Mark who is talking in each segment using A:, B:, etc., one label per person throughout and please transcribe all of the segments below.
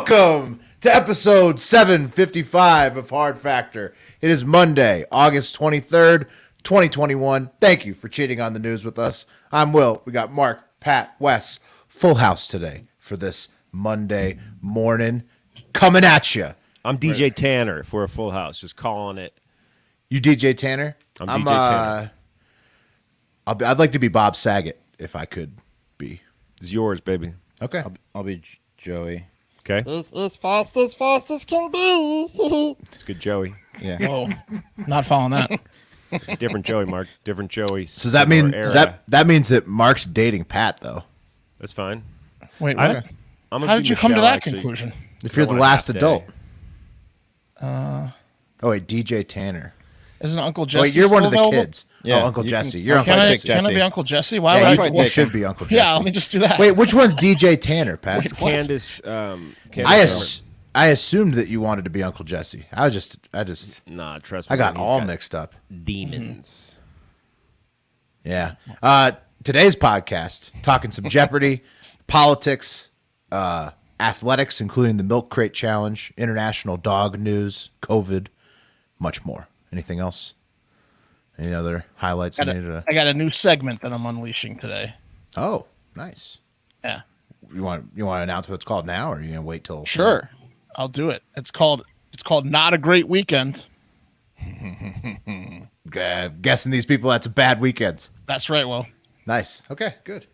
A: Welcome to episode 755 of Hard Factor. It is Monday, August 23rd, 2021. Thank you for cheating on the news with us. I'm Will. We got Mark, Pat, Wes. Full house today for this Monday morning. Coming at you.
B: I'm DJ Tanner for a full house. Just calling it.
A: You DJ Tanner?
B: I'm DJ Tanner.
A: I'd like to be Bob Saget if I could be.
B: It's yours, baby.
A: Okay.
C: I'll be Joey.
B: Okay.
D: As fast as can be.
B: It's good, Joey.
C: Yeah.
D: Whoa, not following that.
B: It's a different Joey, Mark. Different Joey.
A: So does that mean that means that Mark's dating Pat though?
B: That's fine.
D: Wait, what?
B: I'm
D: How did you come to that conclusion?
A: If you're the last adult. Oh wait, DJ Tanner.
D: Isn't Uncle Jesse?
A: Wait, you're one of the
D: available?
A: kids.
C: Yeah,
A: Uncle
C: you
A: Jesse.
C: can-
A: You're Uncle
D: Can I,
A: Jesse.
D: can I be Uncle Jesse? Why
A: Yeah,
D: would
A: you
D: I?
A: should be Uncle Jesse.
D: Yeah, let me just do that.
A: Wait, which one's DJ Tanner, Pat?
D: Wait, what?
B: Candace. Candace
A: I assumed that you wanted to be Uncle Jesse. I just
B: Nah, trust me.
A: I got
B: he's
A: all mixed up.
B: Demons.
A: Yeah. Today's podcast, talking some Jeopardy, politics, athletics, including the Milk Crate Challenge, international dog news, COVID, much more. Anything else? Any other highlights?
D: I got a new segment that I'm unleashing today.
A: Oh, nice.
D: Yeah.
A: You want to announce what it's called now, or are you gonna wait till?
D: Sure. I'll do it. It's called Not a Great Weekend.
A: Guessing these people, that's a bad weekend.
D: That's right, Will.
A: Nice. Okay, good.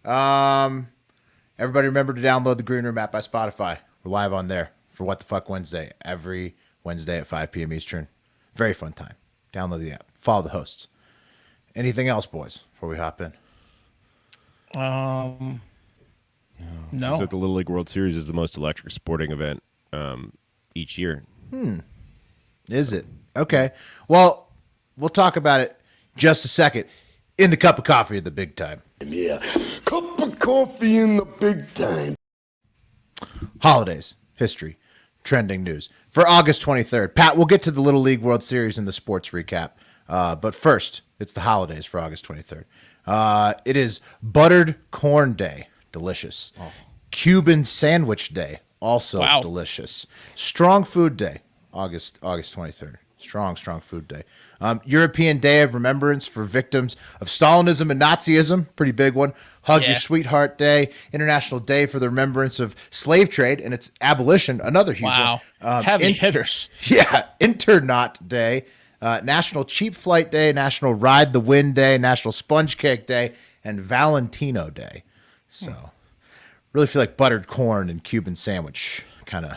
A: Everybody remember to download the Green Room app by Spotify. We're live on there for What the Fuck Wednesday, every Wednesday at 5 p.m. Eastern. Very fun time. Download the app. Follow the hosts. Anything else, boys, before we hop in?
D: No.
B: So the Little League World Series is the most electric sporting event each year.
A: Is it? Okay. Well, we'll talk about it just a second. In the cup of coffee at the big time.
E: Yeah, cup of coffee in the big time.
A: Holidays, history, trending news. For August 23rd, Pat, we'll get to the Little League World Series in the sports recap. But first, it's the holidays for August 23rd. It is Buttered Corn Day. Delicious. Oh. Cuban Sandwich Day. Also delicious. Strong Food Day. August 23rd. Strong food day. European Day of Remembrance for victims of Stalinism and Nazism. Pretty big one. Hug Your Sweetheart Day. International Day for the Remembrance of Slave Trade and its abolition. Another huge one.
D: Heavy hitters.
A: Yeah. Internaut Day. National Cheap Flight Day. National Ride the Wind Day. National Sponge Cake Day. And Valentino Day. So, really feel like buttered corn and Cuban sandwich kind of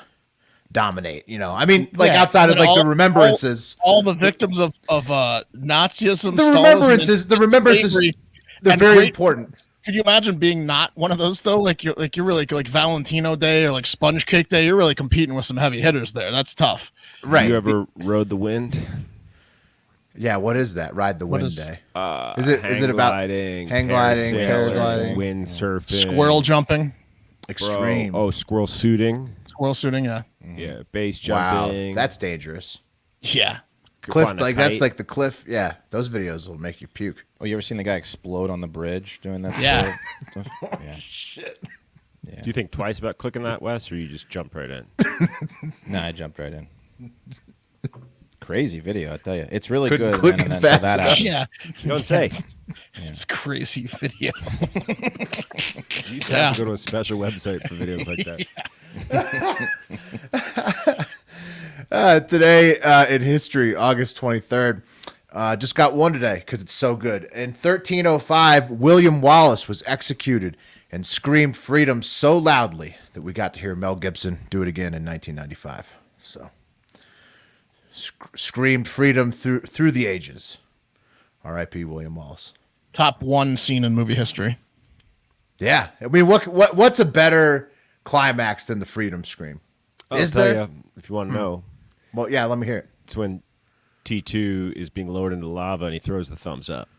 A: dominate, I mean, like outside of like the remembrances,
D: all the victims of Nazism,
A: the remembrances, they're very important.
D: Could you imagine being not one of those though? Like you're really like Valentino Day or like Sponge Cake Day. You're really competing with some heavy hitters there. That's tough,
A: right?
B: You ever rode the wind?
A: Yeah, what is that? Ride the Wind Day. Is it about hang gliding, paragliding,
B: windsurfing,
D: squirrel jumping,
A: extreme?
B: Squirrel suiting.
D: Squirrel suiting, yeah.
B: Yeah, base jumping.
A: Wow, that's dangerous.
D: Yeah.
A: Cliff, like that's like the cliff. Yeah, those videos will make you puke.
C: Oh, you ever seen the guy explode on the bridge doing that?
D: Yeah.
C: Yeah.
A: Shit.
C: Yeah.
B: Do you think twice about clicking that, Wes, or you just jump right in?
C: Nah, I jumped right in. Crazy video, I tell you. It's really
A: Couldn't
C: good.
A: click
C: And
A: it
C: then
A: fast
C: that
A: enough.
C: happens.
D: Yeah.
B: Don't say.
D: It's a crazy video.
B: You used to have to go to a special website for videos like
A: that. Today in history, August 23rd. Just got one today because it's so good. In 1305, William Wallace was executed and screamed freedom so loudly that we got to hear Mel Gibson do it again in 1995. So, screamed freedom through the ages. R.I.P. William Wallace.
D: Top one scene in movie history.
A: Yeah, I mean, what's a better climax than the freedom scream?
B: Is there? If you want to know.
A: Well, yeah, let me hear it.
B: It's when T2 is being lowered into lava and he throws the thumbs up.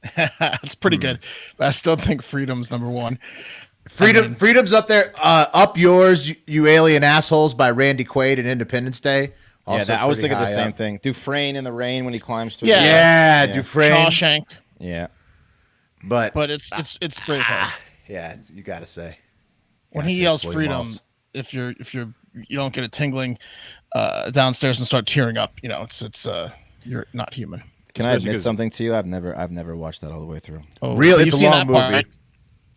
D: It's pretty good. But I still think freedom's number one.
A: Freedom's up there. Up Yours, You Alien Assholes by Randy Quaid and Independence Day. Also
C: I was
A: pretty
C: thinking the
A: high
C: same
A: up.
C: thing. Dufresne in the rain when he climbs through.
D: Yeah.
A: Dufresne.
D: Shawshank.
C: Yeah.
A: But
D: it's pretty fun.
A: yeah, you got to say.
D: When
A: Gotta
D: he
A: say
D: yells
A: it's William
D: freedom,
A: Wallace.
D: if you don't get a tingling downstairs and start tearing up, it's you're not human.
C: Can I admit something to you? I've never watched that all the way through.
D: Oh,
A: Really?
D: you've
A: It's a
D: seen
A: long
D: that
A: movie.
D: part, right?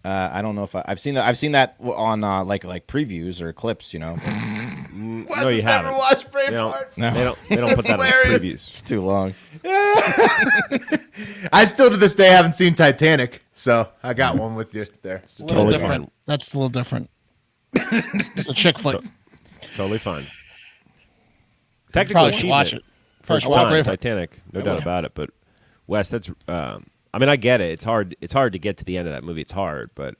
C: I don't know if I've seen that. I've seen that on like previews or clips.
B: No, you
A: Wes has
B: haven't.
A: never watched
B: They don't,
A: Braveheart.
C: No.
B: they don't put that in the
A: hilarious.
B: previews.
C: It's too long.
A: I still to this day haven't seen Titanic, so I got one with you there.
D: It's a little
B: Totally
D: different.
B: fine.
D: That's a little different. It's a chick flick.
B: Totally fine. Technical
D: Probably should
B: achievement.
D: watch it.
B: First
D: Probably
B: time,
D: watch Braveheart.
B: Titanic, no doubt about it. But Wes, that's. I mean, I get it. It's hard. It's hard to get to the end of that movie. It's hard, but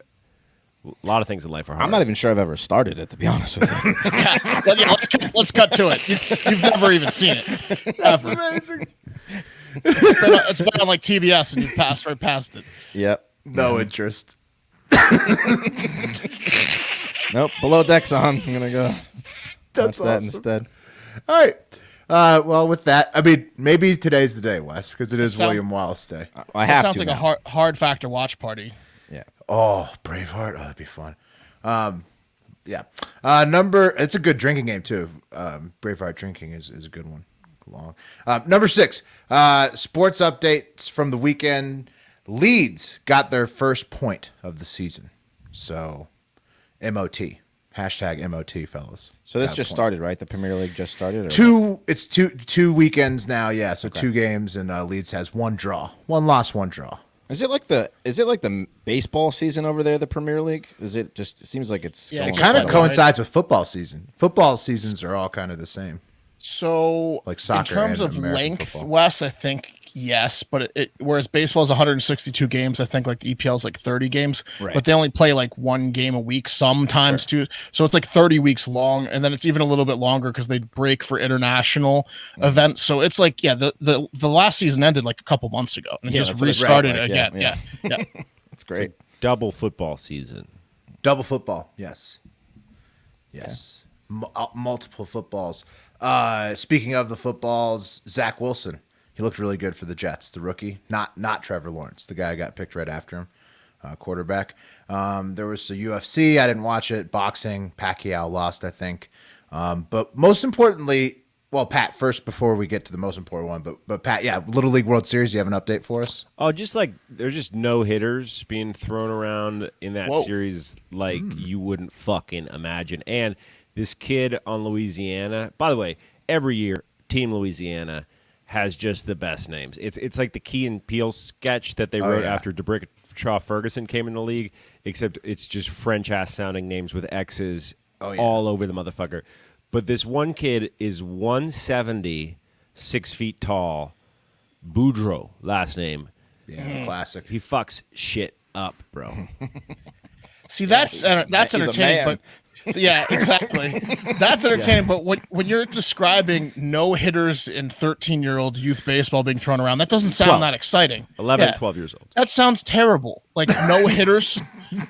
B: a lot of things in life are hard.
C: I'm not even sure I've ever started it, to be honest with you.
D: Let's cut to it. You've never even seen it.
A: That's
D: Ever.
A: amazing.
D: It's been on like TBS, and you passed right past it.
C: Yep.
A: No interest.
C: Nope. Below Deck's on. I'm gonna go watch
A: That's
C: that
A: awesome.
C: instead.
A: All right. Well, with that, I mean, maybe today's the day, Wes, because it is
D: sounds-
A: William Wallace Day.
C: I
D: It
C: have
D: sounds
C: to.
D: like
C: now.
D: a hard factor watch party.
C: Yeah.
A: Oh, Braveheart. Oh, that'd be fun. Yeah. It's a good drinking game, too. Braveheart drinking is a good one. Long. Number 6, sports updates from the weekend. Leeds got their first point of the season. So, MOT. Hashtag MOT, fellas.
C: So this
A: Got a
C: just
A: point.
C: started, right? The Premier League just started. Or
A: It's two weekends now, yeah. So 2 games, and Leeds has 1 draw. 1 loss, 1 draw.
C: Is it like the baseball season over there? The Premier League? Is it just? It seems like it's
D: Yeah,
C: going
D: it
A: It
D: Just
A: kind of
D: like-
A: coincides with football season. Football seasons are all kind of the same.
D: So,
A: Like soccer
D: in terms
A: and
D: of
A: American
D: length,
A: football.
D: Wes, I think yes, but whereas baseball is 162 games, I think like the EPL is like 30 games,
C: Right.
D: but they only play like 1 game a week sometimes too. So it's like 30 weeks long, and then it's even a little bit longer because they break for international events. So it's like the last season ended like a couple months ago, and it
C: Yeah,
D: just
C: that's what it's
D: restarted
C: like,
D: again.
C: yeah.
D: Yeah.
C: That's great.
B: double football season.
A: Double football, yes. Yes. Multiple footballs. Speaking of the footballs, Zach Wilson. He looked really good for the Jets, the rookie. Not Trevor Lawrence, the guy who got picked right after him, quarterback. There was the UFC. I didn't watch it. Boxing. Pacquiao lost, I think. But most importantly, well, Pat, first before we get to the most important one, but Pat, yeah, Little League World Series, you have an update for us?
B: Oh, just like there's just no hitters being thrown around in that
D: Whoa.
B: series like you wouldn't fucking imagine. And this kid on Louisiana, by the way, every year Team Louisiana has just the best names. It's like the Key and Peele sketch that they wrote
A: yeah.
B: after DeBrick Ferguson came in the league, except it's just French ass sounding names with X's all over the motherfucker. But this one kid is 170, 6 feet tall. Boudreaux, last name.
A: Yeah, classic.
B: He fucks shit up, bro.
D: See, that's
C: He's a
D: entertaining,
C: man.
D: but yeah, exactly. That's entertaining, but when you're describing no hitters in 13-year-old youth baseball being thrown around, that doesn't sound
B: 12.
D: that exciting.
B: 11,
D: Yeah.
B: 12 years old.
D: That sounds terrible. Like no hitters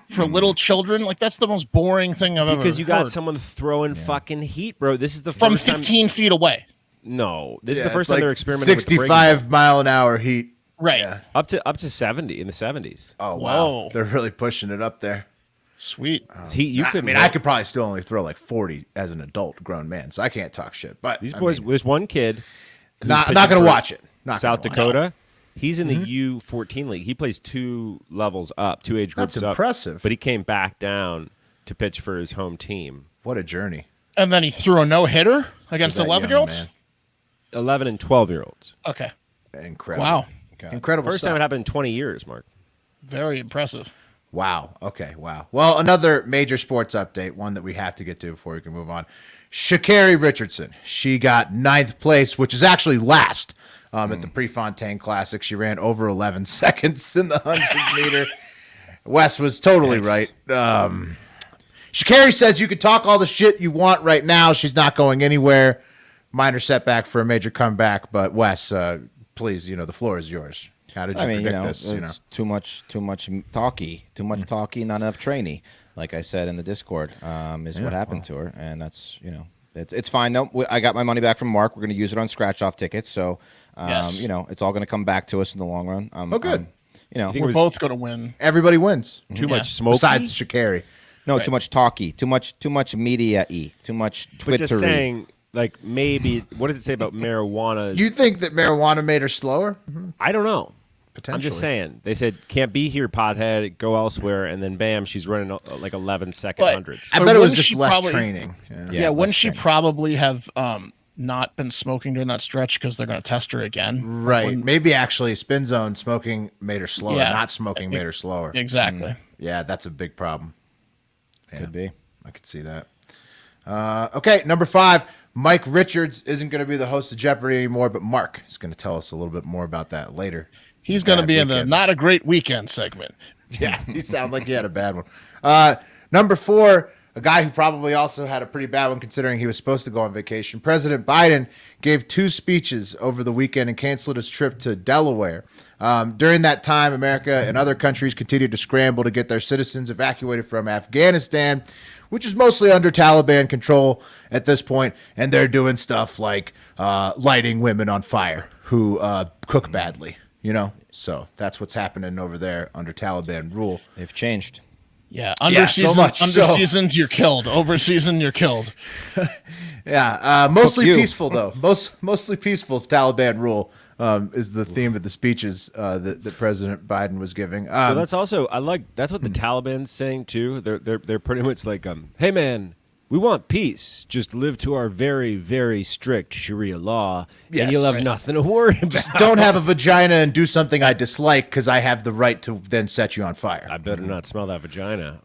D: for little children. Like that's the most boring thing I've ever
B: Because you got
D: heard.
B: someone throwing fucking heat, bro. This is the
D: From
B: first time.
D: 15 feet away.
B: No, this is
A: Yeah,
B: the first
A: it's
B: time they're
A: like
B: experimenting with the breaking
A: 65 mile an hour heat.
D: Right.
A: Yeah.
B: ball. up to 70 in the 70s.
A: Oh, wow.
D: Whoa.
A: They're really pushing it up there.
D: Sweet.
B: Heat, you
A: I
B: couldn't.
A: mean, I could probably still only throw like 40 as an adult grown man, so I can't talk shit. But
B: These
A: I
B: boys.
A: mean,
B: There's one kid. who's
A: not
B: pitching
A: going to
B: for
A: watch it. Not
B: South
A: gonna watch it.
B: Dakota. He's in the U14 league. He plays 2 levels up, 2 age groups
A: That's
B: up.
A: impressive.
B: But he came back down to pitch for his home team.
A: What a journey.
D: And then he threw a no-hitter against
A: For that young
D: 11-year-olds?
A: man.
B: 11 and 12-year-olds.
D: Okay.
A: Incredible.
D: Wow.
A: Incredible
B: First
A: stuff.
B: time it happened in 20 years, Mark.
D: Very impressive.
A: Wow. Okay. Wow. Well, another major sports update, one that we have to get to before we can move on. Sha'Carri Richardson. She got 9th place, which is actually last at the Prefontaine Classic. She ran over 11 seconds in the 100 meter. Wes was totally right. Sha'Carri says you can talk all the shit you want right now. She's not going anywhere. Minor setback for a major comeback, but Wes, please, the floor is yours. How did you predict this?
C: It's too much talky, not enough trainee. Like I said in the Discord, is what happened to her, and that's it's fine though. I got my money back from Mark. We're going to use it on scratch-off tickets, so
D: Yes.
C: it's all going to come back to us in the long run.
A: Oh, good.
C: You know,
B: think
D: We're
B: was-
D: both going to win.
A: Everybody wins.
B: Too
D: Yeah.
B: much smoke.
A: Besides Sha'Carri.
C: No,
D: Right.
C: too much talky, too much media-y, too much
B: But just
C: Twittery.
B: saying, like, maybe, what does it say about marijuana?
A: You think that marijuana made her slower?
B: I don't know.
A: Potentially.
B: I'm just saying. They said, can't be here, pothead, go elsewhere, and then bam, she's running like 11-second
D: But-
B: hundreds.
A: I
D: But
A: bet it was
D: wouldn't
A: just
D: she
A: less
D: probably-
A: training.
D: Yeah, wouldn't
C: less
D: she
C: training.
D: probably have not been smoking during that stretch because they're going to test her again?
A: Right.
D: Wouldn't-
A: Maybe actually spin zone smoking made her slower.
D: Yeah.
A: Not smoking made her slower.
D: Exactly.
A: Yeah, that's a big problem.
C: Could be.
A: I could see that. Okay, number 5. Mike Richards isn't going to be the host of Jeopardy anymore, but Mark is going to tell us a little bit more about that later.
D: He's going to
A: Bad
D: be in the
A: weekends.
D: not a great weekend segment.
A: Yeah, he sounded like he had a bad one. Number 4, a guy who probably also had a pretty bad one considering he was supposed to go on vacation. President Biden gave 2 speeches over the weekend and canceled his trip to Delaware. During that time, America and other countries continued to scramble to get their citizens evacuated from Afghanistan, which is mostly under Taliban control at this point, and they're doing stuff like lighting women on fire who cook badly, So that's what's happening over there under Taliban rule.
C: They've changed.
D: Yeah,
A: Yeah, so much so.
D: Underseasoned, you're killed. Overseasoned, you're killed.
A: Yeah, mostly
C: you.
A: peaceful though. Mostly peaceful Taliban rule is the theme of the speeches that President Biden was giving.
B: Well, that's also that's what the Taliban's saying too. They're pretty much like, hey man, we want peace. Just live to our very, very strict Sharia law,
A: Yes.
B: and you'll have nothing to worry about.
A: Don't have a vagina and do something I dislike because I have the right to then set you on fire.
B: I better not smell that vagina.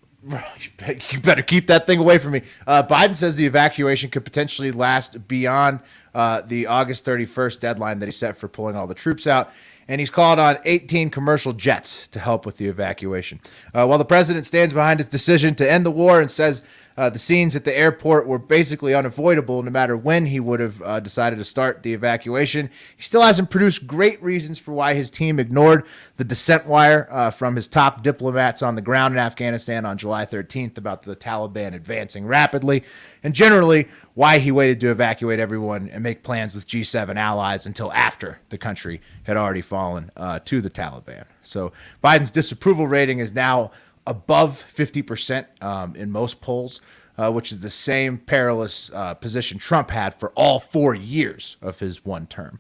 A: You better keep that thing away from me. Biden says the evacuation could potentially last beyond the August 31st deadline that he set for pulling all the troops out. And he's called on 18 commercial jets to help with the evacuation. While the president stands behind his decision to end the war and says the scenes at the airport were basically unavoidable no matter when he would have decided to start the evacuation, he still hasn't produced great reasons for why his team ignored the dissent wire from his top diplomats on the ground in Afghanistan on July 13th about the Taliban advancing rapidly, and generally why he waited to evacuate everyone and make plans with G7 allies until after the country had already fallen to the Taliban. So Biden's disapproval rating is now above 50% in most polls, which is the same perilous position Trump had for all 4 years of his one term.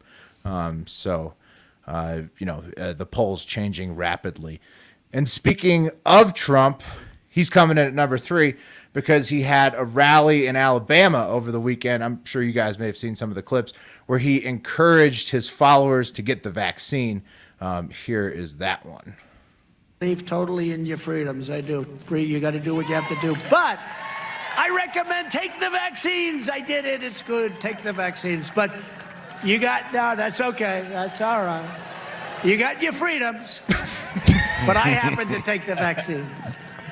A: The polls changing rapidly. And speaking of Trump, he's coming in at number 3 because he had a rally in Alabama over the weekend. I'm sure you guys may have seen some of the clips where he encouraged his followers to get the vaccine. Here is that one.
F: Believe totally in your freedoms. I do. You got to do what you have to do. But I recommend take the vaccines. I did it. It's good. Take the vaccines. But no, that's okay. That's all right. You got your freedoms. But I happen to take the vaccine.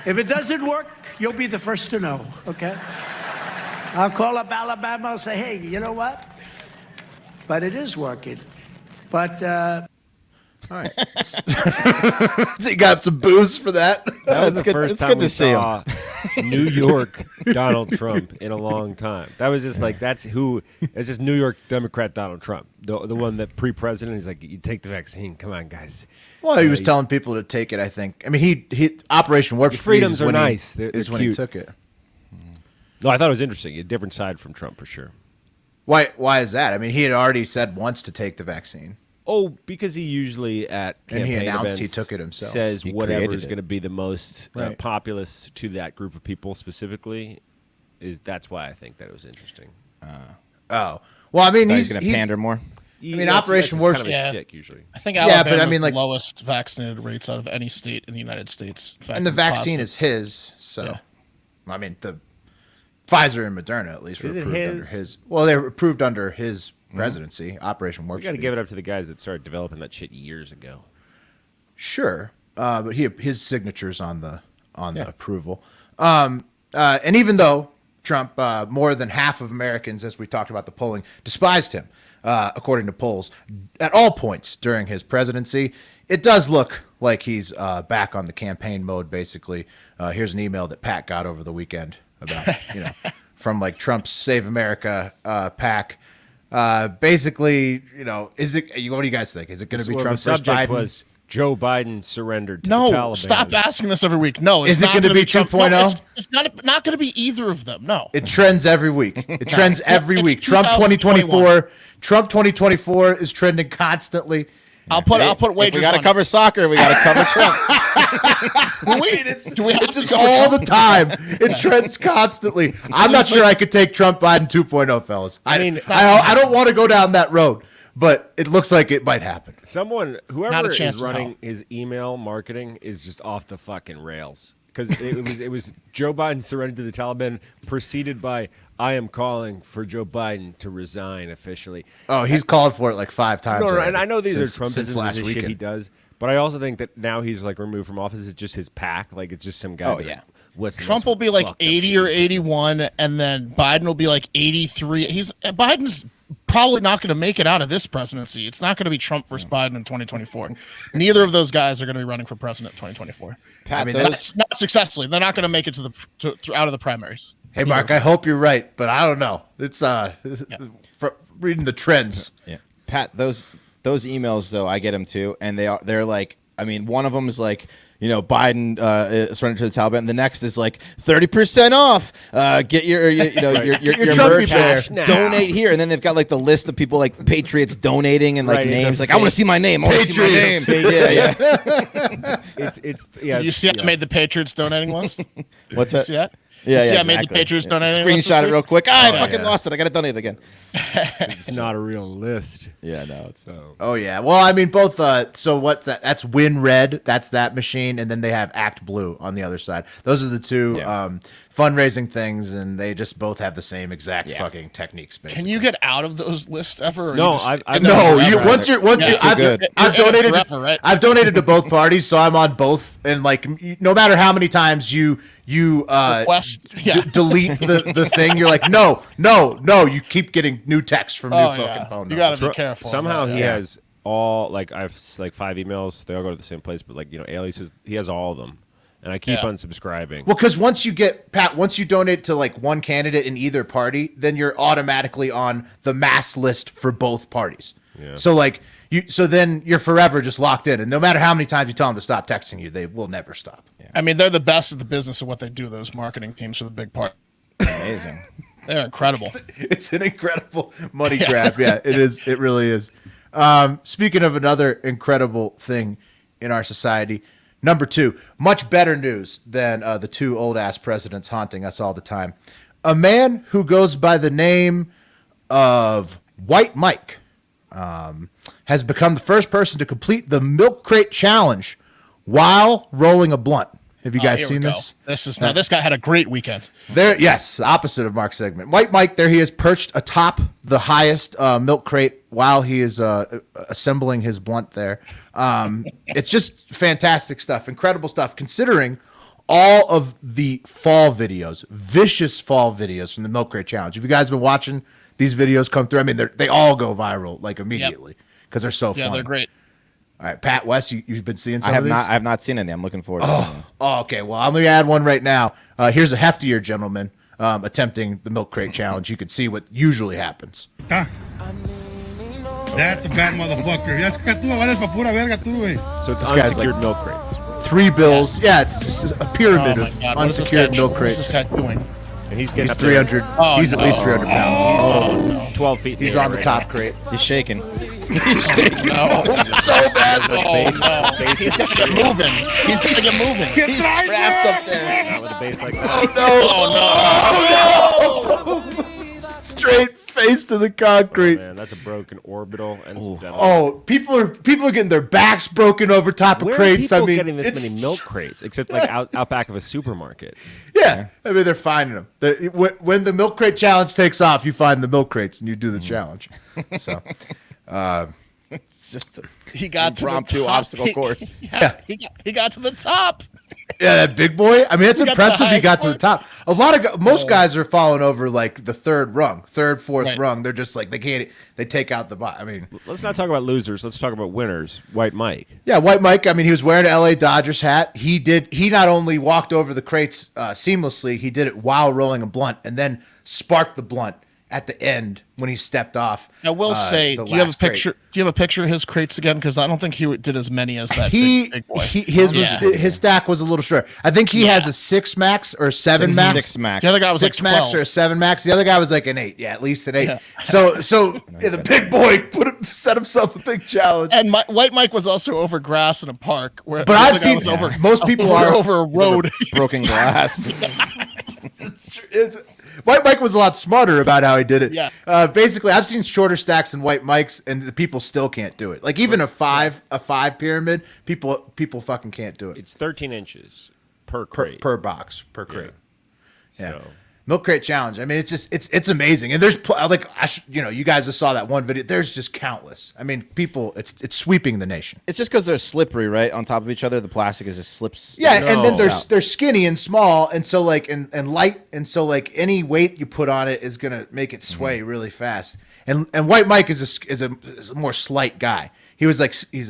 F: If it doesn't work, you'll be the first to know, okay? I'll call up Alabama. I'll say, hey, you know what? But it is working. But,
A: All right. So you got some booze for that?
B: That was the
C: good-
B: first
C: it's
B: time
C: good
B: we
C: to see him.
B: saw New York Donald Trump in a long time. That was just like it's just New York Democrat Donald Trump, the one that pre-president. He's like, you take the vaccine. Come on, guys.
A: Well, he was telling people to take it, I think. I mean, he Operation Warp
B: Your
A: Speed
B: freedoms
A: is
B: are
A: when
B: nice.
A: He,
B: They're
A: is when he
B: cute.
A: took it.
B: No, I thought it was interesting. A different side from Trump for sure.
A: Why is that? I mean, he had already said once to take the vaccine.
B: Oh, because he usually at
A: And he
B: campaign
A: announced he
B: events
A: took it himself.
B: says
C: He
B: whatever
C: created
B: is
C: it.
B: going to be the most
A: Right.
B: populous to that group of people specifically. That's why I think that it was interesting.
A: Oh. Well, I mean,
C: He's going to pander more.
A: mean, Operation Warp
B: kind of a
D: Speed-
B: shtick usually.
D: I think
A: Yeah, but
D: Alabama
A: I mean, like-
D: the lowest vaccinated rates out of any state in the United States.
A: and the vaccine is his, so.
D: Yeah.
A: I mean, the Pfizer and Moderna, at least, were
B: Is it
A: approved under
B: his?
A: his. Well, they were approved under his presidency, Operation Warp
B: We got to
A: Speed.
B: give it up to the guys that started developing that shit years ago.
A: Sure, but his signature's on the approval. And even though Trump, more than half of Americans, as we talked about the polling, despised him, according to polls, at all points during his presidency, it does look like he's back on the campaign mode. Basically, here's an email that Pat got over the weekend about from like Trump's Save America PAC. Basically, is it? What do you guys think? Is it going to be
B: Well,
A: Trump
B: the
A: versus
B: subject
A: Biden?
B: was Joe Biden surrendered to the
D: No,
B: Taliban.
D: stop asking this every week. No,
A: Is it
D: going
A: gonna
D: to
A: be
D: Trump.
A: 2.0?
D: No, it's not going to be either of them. No.
A: It trends every week. It trends every
D: it's
A: week. Trump 2024. Trump 2024 is trending constantly.
D: I'll put
C: If
D: wagers
C: we got to
D: on
C: cover soccer, we got to cover Trump.
A: It's just all the time. It trends constantly. I'm not sure I could take Trump Biden 2.0, fellas. I mean, I don't want to go down that road, but it looks like it might happen.
B: Whoever
D: chance
B: is
D: in
B: running
D: hell.
B: his email marketing is just off the fucking rails. Because it was Joe Biden surrendered to the Taliban, preceded by "I am calling for Joe Biden to resign officially."
A: Oh, he's called for it like 5 times.
B: No,
A: already
B: and I know these
A: since-
B: are Trumpisms
A: since last
B: and shit
A: weekend.
B: he does, but I also think that now he's like removed from office. It's just his pack, like it's just some guy.
C: Oh,
B: that-
C: yeah.
B: What's the
D: Trump
B: most
D: will be like
B: fucked up
D: 80
B: shit
D: or
B: he does?
D: 81, and then Biden will be like 83. Biden's probably not going to make it out of this presidency. It's not going to be Trump versus Biden in 2024. Neither of those guys are going to be running for president in 2024.
C: Pat,
A: I mean,
C: those,
D: Not successfully. They're not going to make it to out of the primaries.
A: Hey, Mark, I hope you're right, but I don't know. It's reading the trends.
C: yeah. Pat, those emails though, I get them too, and they're like, I mean, one of them is like, Biden surrendered to the Taliban. And the next is like 30% off. Get your
A: Trumpy
C: merch.
A: bear.
B: Now.
C: Donate here, and then they've got like the list of people like patriots donating and like
B: Right, it's
C: names.
B: a
C: Like I want to
B: fake-
C: see my name. I want to see my name.
B: Patriots.
C: Yeah.
B: It's yeah.
D: You see, I made the Patriots donating list.
C: What's
D: You
C: that?
D: see that?
C: Yeah,
D: You see,
C: yeah,
D: I made the
C: exactly.
D: Patriots
C: Yeah.
D: donating list this
C: Screenshot it
D: week?
C: real quick. I
D: Oh,
C: fucking
A: yeah.
C: lost it. I got to donate it again.
B: It's not a real list.
C: Yeah, no, it's
B: So
A: Oh yeah. Well, I mean, both. So what's that? That's Win Red. That's that machine, and then they have Act Blue on the other side. Those are the two
C: Yeah.
A: fundraising things, and they just both have the same exact fucking techniques. Basically.
D: Can you get out of those lists ever? Or
B: No,
D: you just
B: I've
D: in there
A: No,
D: forever?
A: you once you're
C: Yeah, too good.
A: I've
D: You're in it
A: donated
D: forever, right?
A: I've donated to both parties, so I'm on both, and like no matter how many times you
D: Request, yeah.
A: delete the thing, you're like no, you keep getting new text from new
D: Oh,
A: fucking
D: yeah.
A: phone
D: You
A: numbers.
D: got to be careful.
B: somehow he
A: Yeah.
B: has all like I have like 5 emails. They all go to the same place, but like Alias he has all of them, and I keep
D: Yeah.
B: unsubscribing.
A: Well, because once you donate to like one candidate in either party, then you're automatically on the mass list for both parties.
B: Yeah.
A: So like so then you're forever just locked in, and no matter how many times you tell them to stop texting you, they will never stop.
D: I mean, they're the best at the business of what they do. Those marketing teams for the big part.
C: amazing.
D: They're incredible.
A: It's an incredible money grab. Yeah, it is. It really is. Speaking of another incredible thing in our society, number 2, much better news than the 2 old ass presidents haunting us all the time. A man who goes by the name of White Mike has become the first person to complete the milk crate challenge while rolling a blunt. Have you guys
D: Here we
A: seen
D: go.
A: this?
D: This guy had a great weekend.
A: There, yes, opposite of Mark's segment. White Mike, there he is, perched atop the highest milk crate while he is assembling his blunt there. It's just fantastic stuff, incredible stuff, considering all of the fall videos, vicious fall videos from the milk crate challenge. Have you guys been watching these videos come through? I mean, they all go viral like immediately because they're so
D: Yeah,
A: funny.
D: they're great.
A: All right, Pat West, you've been seeing some
C: I have
A: of these?
C: not. I have not seen any. I'm looking forward to seeing them.
A: Oh, okay. Well, I'm going to add one right now. Here's a heftier gentleman attempting the milk crate challenge. You can see what usually happens.
G: That's a bad motherfucker. Ya es que tú vales pa' pura verga tú, güey.
B: So it's
A: This guy's
B: unsecured
A: like-
B: milk crates,
A: 3 bills. Yeah, it's just a
D: Oh
A: pyramid
D: my
A: of
D: God. What is this
A: unsecured
D: guy-
A: milk
D: what is
A: crates.
D: this guy doing?
B: and he's getting
A: He's
B: up there
A: 300.
D: Oh,
A: He's at least 300 pounds.
B: Oh, 12 feet. in
A: He's
B: air
A: on the
B: right
A: top crate.
C: He's shaking.
D: No.
A: So bad.
B: now.
D: Oh,
B: Base-
D: no.
B: base-
D: He's got to get moving. He's got to get moving.
C: He's trapped up there.
B: Not with a base like that.
A: Straight face to the concrete.
B: Man, that's a broken orbital and some dental.
A: Oh, people are getting their backs broken over top of
B: Where
A: crates.
B: are people
A: I mean,
B: getting this
A: it's-
B: many milk crates? Except like out back of a supermarket.
A: Yeah, I mean they're finding them. When the milk crate challenge takes off, you find the milk crates and you do the challenge. So,
C: It's just a
D: He got to the
C: impromptu
D: top.
C: obstacle course.
D: Yeah, he got to the top.
A: yeah, that big boy. I mean, it's
D: He got to the
A: impressive. He
D: highest
A: got to the
D: point.
A: top. A lot of most guys are falling over like the third, fourth
D: Right.
A: rung. They're just like they can't. They take out the bot. I mean,
B: Let's not talk about losers. Let's talk about winners. White Mike.
A: yeah, White Mike. I mean, he was wearing an LA Dodgers hat. He not only walked over the crates seamlessly, he did it while rolling a blunt and then sparked the blunt at the end when he stepped off.
D: I will say,
A: the
D: do you have a
A: last crate.
D: picture? Do you have a picture of his crates again? Because I don't think he did as many as that big boy.
A: His stack was a little short. I think he has a 6 max or 7 max.
C: 6 max.
D: The other guy was
A: 6
D: like
A: max
D: 12.
A: or a 7 max. The other guy was like an 8. Yeah, at least an 8. So the big boy set himself a big challenge.
D: And White Mike was also over grass in a park. Where
A: But
D: the
A: I've
D: other guy
A: seen
D: was over,
A: most people are
D: over a road.
C: Broken glass.
A: White Mike was a lot smarter about how he did it.
D: Yeah.
A: Basically, I've seen shorter stacks than White Mike's, and the people still can't do it. Like even a five pyramid, people fucking can't do it.
B: It's 13 inches per crate.
A: Per box per crate. Yeah.
B: So.
A: Milk crate challenge. I mean, it's just it's amazing, and there's you guys just saw that one video. There's just countless. I mean, people, it's sweeping the nation.
C: It's just because they're slippery, right? On top of each other, the plastic is just slips.
A: Yeah, and then
C: out.
A: they're skinny and small, and so like and light, and so like any weight you put on it is gonna make it sway really fast. And White Mike is a more slight guy. He was like he's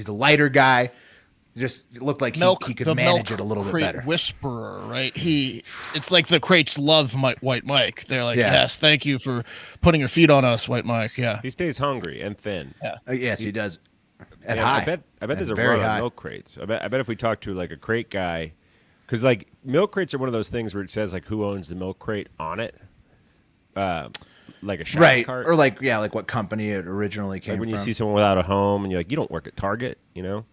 A: a lighter guy. Just looked like he could manage it a little bit better.
D: Whisperer, right? It's like the crates love White Mike. They're like, yes, thank you for putting your feet on us, White Mike. Yeah,
B: He stays hungry and thin.
D: yeah.
A: Yes, he does. And
B: Yeah,
A: high.
B: I bet there's a
A: very
B: run
A: high.
B: on milk crates. I bet if we talk to like a crate guy, because like milk crates are one of those things where it says like who owns the milk crate on it, like a shopping
A: Right,
B: cart,
A: or like what company it originally came
B: like when
A: from.
B: you see someone without a home and you're like, you don't work at Target, you know?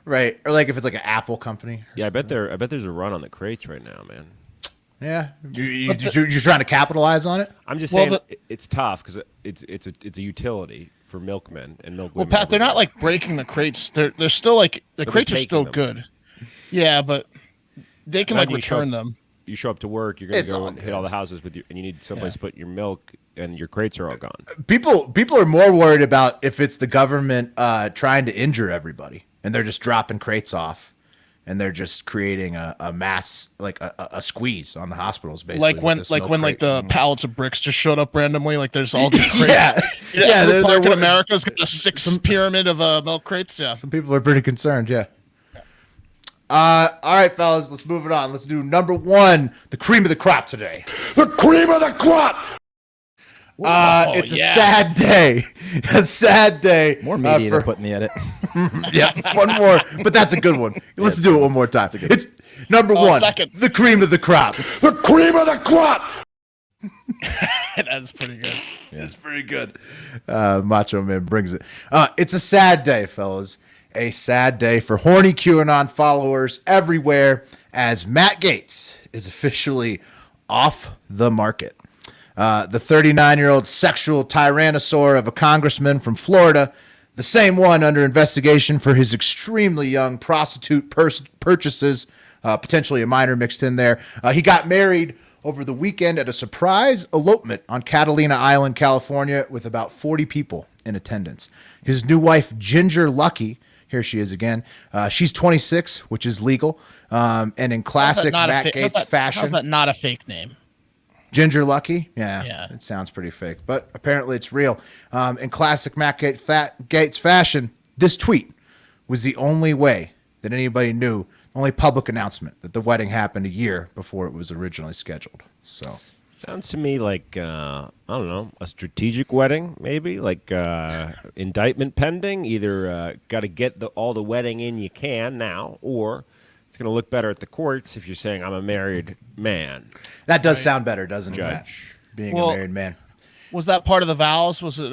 A: Right, or like if it's like an Apple company.
B: Yeah, I bet there's a run on the crates right now, man.
A: Yeah, you're trying to capitalize on it.
B: I'm just
D: Well,
B: saying it's tough because it's a utility for milkmen and milkwomen.
D: Well, Pat, they're not like breaking the crates. They're still like the
B: But
D: crates
B: they're
D: are still
B: taking them.
D: good. Yeah, but they can
B: How
D: like
B: do you show
D: return
B: up-
D: them.
B: You show up to work, you're gonna
A: It's
B: go
A: all
B: and hit all the houses with you, and you need someplace to put your milk, and your crates are all gone.
A: People are more worried about if it's the government trying to injure everybody, and they're just dropping crates off, and they're just creating a mass like a squeeze on the hospitals, basically.
D: Like
A: with
D: when
A: this
D: like
A: milk
D: when like
A: crate.
D: the pallets of bricks just showed up randomly. Like there's all these crates.
A: yeah,
D: Every
A: they're
D: park in
A: worried.
D: America's got a 6 pyramid of milk crates. Yeah.
A: Some people are pretty concerned. Yeah. All right, fellas, let's move it on. Let's do number 1, the cream of the crop today.
E: The cream of the crop!
A: It's a sad day. A sad day.
C: More media
A: for
C: to put in the edit.
A: yeah, one more, but that's a good one. Let's do it one more time. It's number 1,
D: second.
A: the cream of the crop.
E: The cream of the crop!
D: That's pretty good.
A: It's pretty good. Macho Man brings it. It's a sad day, fellas. A sad day for horny QAnon followers everywhere as Matt Gaetz is officially off the market. The 39-year-old sexual tyrannosaur of a congressman from Florida, the same one under investigation for his extremely young prostitute purchases, potentially a minor mixed in there. He got married over the weekend at a surprise elopement on Catalina Island, California, with about 40 people in attendance. His new wife, Ginger Lucky, here she is again. She's 26, which is legal. And in classic Matt Gaetz fashion.
D: How's that not a fake name?
A: Ginger Lucky? Yeah,
D: Yeah.
A: it sounds pretty fake, but apparently it's real. In classic Matt Gaetz fashion, this tweet was the only way that anybody knew, the only public announcement that the wedding happened a year before it was originally scheduled. So
B: Sounds to me like I don't know, a strategic wedding, maybe like indictment pending. Either got to get all the wedding in you can now, or it's going to look better at the courts if you're saying I'm a married man.
A: that does sound better, doesn't it, Matt?
B: Judge.
A: Being
D: Well,
A: a married man.
D: Was that part of the vows? Was it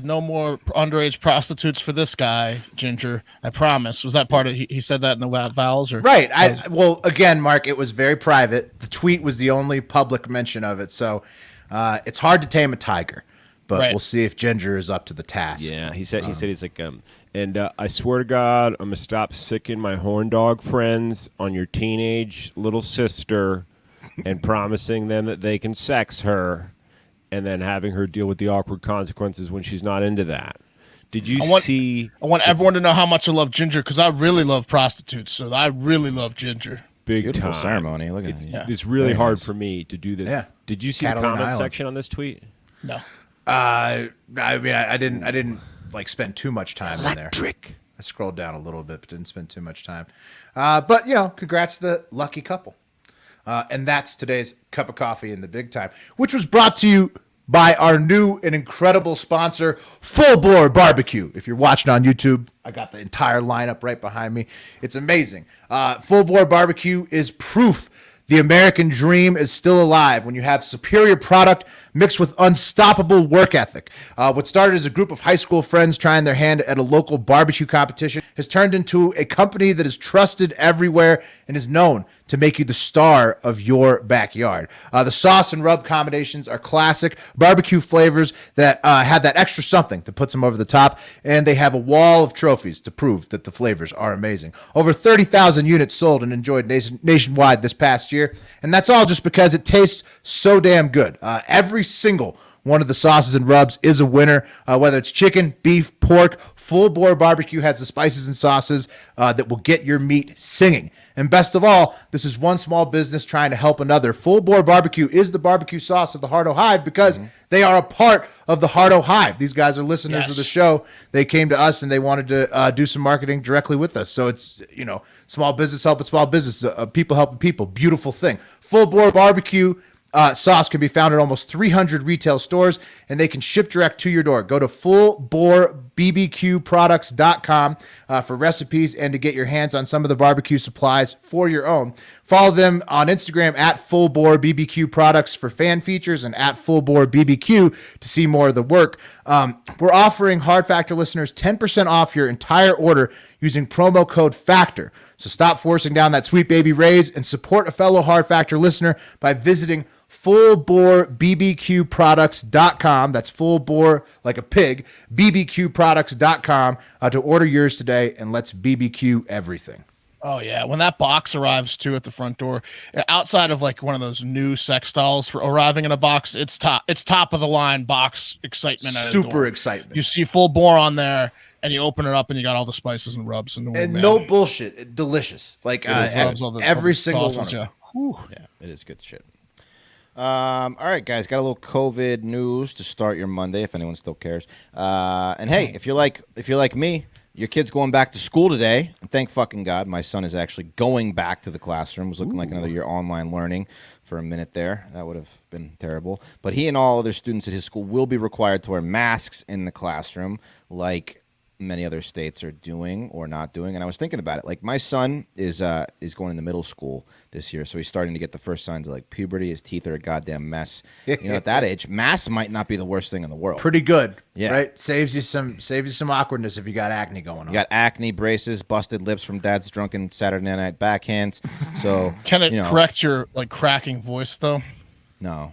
D: no more underage prostitutes for this guy, Ginger? I promise. Was that part of he said that in the vows? Or
A: Right. Well, again, Mark, it was very private. The tweet was the only public mention of it, so it's hard to tame a tiger. But
D: Right.
A: we'll see if Ginger is up to the task.
B: Yeah, he said he's like and I swear to God, I'm gonna stop sicking my horn dog friends on your teenage little sister, and promising them that they can sex her, and then having her deal with the awkward consequences when she's not into that. Did you see?
D: I want everyone to know how much I love Ginger because I really love prostitutes. So I really love Ginger.
B: Big
C: Beautiful
B: time
C: ceremony. Look at that.
B: It's really
C: Very
B: hard
C: nice.
B: for me to do this.
A: Yeah.
B: Did you see
A: Catalina
B: the comment
A: Island.
B: section on this tweet?
D: No.
A: I mean, I didn't like spend too much time in there.
B: Trick.
A: I scrolled down a little bit, but didn't spend too much time. But congrats to the lucky couple. And that's today's cup of coffee in the big time, which was brought to you by our new and incredible sponsor, Full Bore Barbecue. If you're watching on YouTube, I got the entire lineup right behind me. It's amazing. Full Bore Barbecue is proof the American dream is still alive when you have superior product mixed with unstoppable work ethic. What started as a group of high school friends trying their hand at a local barbecue competition has turned into a company that is trusted everywhere and is known to make you the star of your backyard. The sauce and rub combinations are classic barbecue flavors that have that extra something that puts them over the top, and they have a wall of trophies to prove that the flavors are amazing. Over 30,000 units sold and enjoyed nationwide this past year, and that's all just because it tastes so damn good. Every single one of the sauces and rubs is a winner, whether it's chicken, beef, pork. Full Bore Barbecue has the spices and sauces that will get your meat singing. And best of all, this is one small business trying to help another. Full Bore Barbecue is the barbecue sauce of the Hardo Hive because they are a part of the Hardo Hive. These guys are listeners of the show. They came to us and they wanted to do some marketing directly with us. So it's, small business helping small business, people helping people. Beautiful thing. Full Bore Barbecue sauce can be found at almost 300 retail stores, and they can ship direct to your door. Go to fullborebbqproducts.com for recipes and to get your hands on some of the barbecue supplies for your own. Follow them on Instagram at fullborebbqproducts for fan features and at fullborebbq to see more of the work. We're offering Hard Factor listeners 10% off your entire order using promo code FACTOR. So stop forcing down that sweet baby raise and support a fellow Hard Factor listener by visiting fullborebbqproducts.com. That's full bore like a pig, bbqproducts.com to order yours today, and let's BBQ everything.
D: Oh yeah, when that box arrives too at the front door, outside of like one of those new sex dolls for arriving in a box, it's top of the line box excitement.
A: Super excitement.
D: You see Full Bore on there, and you open it up, and you got all the spices and rubs and
A: no bullshit, delicious. Like every single
D: sauces,
A: one.
C: Yeah, it is good shit. All right, guys, got a little COVID news to start your Monday, if anyone still cares. And hey, if you're like me, your kid's going back to school today. And thank fucking God, my son is actually going back to the classroom. It was looking like another year online learning for a minute there. That would have been terrible. But he and all other students at his school will be required to wear masks in the classroom, like many other states are doing or not doing. And I was thinking about it. Like, my son is going into middle school this year, so he's starting to get the first signs of like puberty. His teeth are a goddamn mess. At that age, masks might not be the worst thing in the world.
A: Pretty good.
C: Yeah.
A: Right? Saves you some awkwardness if you got acne going on.
C: You got acne, braces, busted lips from dad's drunken Saturday night backhands. So
D: can it correct your like cracking voice though?
C: No.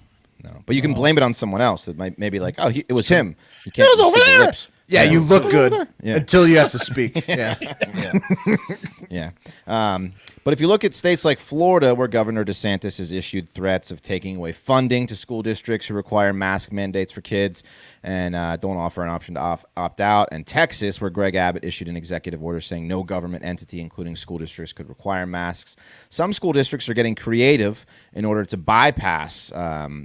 C: But you can blame it on someone else. That might maybe like, it was him. You can't
D: It was over
C: see the
D: there.
C: lips.
A: Yeah, you look good
C: Yeah.
A: until you have to speak. Yeah.
C: Yeah. But if you look at states like Florida, where Governor DeSantis has issued threats of taking away funding to school districts who require mask mandates for kids and don't offer an option to opt out, and Texas, where Greg Abbott issued an executive order saying no government entity, including school districts, could require masks. Some school districts are getting creative in order to bypass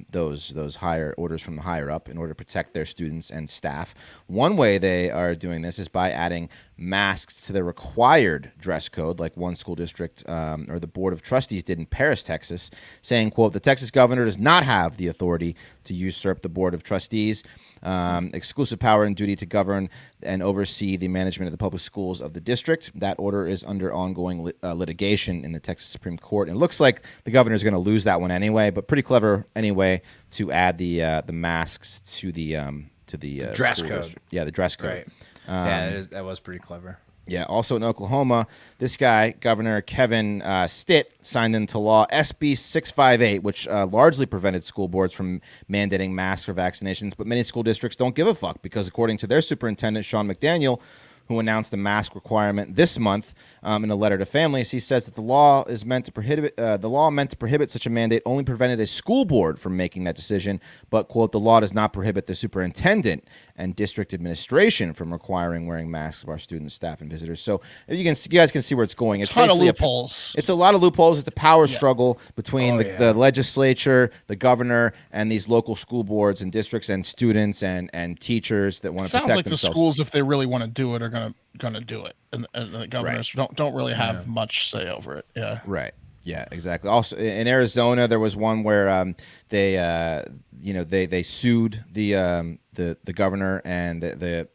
C: those higher orders from the higher up in order to protect their students and staff. One way they are doing this is by adding masks to the required dress code, like one school district or the Board of Trustees did in Paris, Texas, saying, quote, the Texas governor does not have the authority to usurp the Board of Trustees' exclusive power and duty to govern and oversee the management of the public schools of the district. That order is under ongoing litigation in the Texas Supreme Court. And it looks like the governor is going to lose that one anyway, but pretty clever anyway to add the masks to the
A: dress code.
C: district. Yeah, the dress code.
A: Right. That was pretty clever.
C: Yeah, also in Oklahoma, this guy, Governor Kevin Stitt, signed into law SB 658, which largely prevented school boards from mandating masks for vaccinations. But many school districts don't give a fuck because, according to their superintendent, Sean McDaniel, who announced the mask requirement this month in a letter to families, he says that the law meant to prohibit such a mandate only prevented a school board from making that decision, but, quote, the law does not prohibit the superintendent and district administration from requiring wearing masks of our students, staff, and visitors. So you guys can see where it's going. It's
D: a ton of
C: basically
D: loopholes.
C: It's a lot of loopholes. It's a power struggle between the legislature, the governor, and these local school boards and districts and students and teachers that want to protect
D: Sounds like
C: themselves.
D: the schools, if they really want to do it, are gonna do it, and the governors don't really have much say over it. Yeah,
C: Right. Yeah, exactly. Also in Arizona, there was one where they sued the governor, and the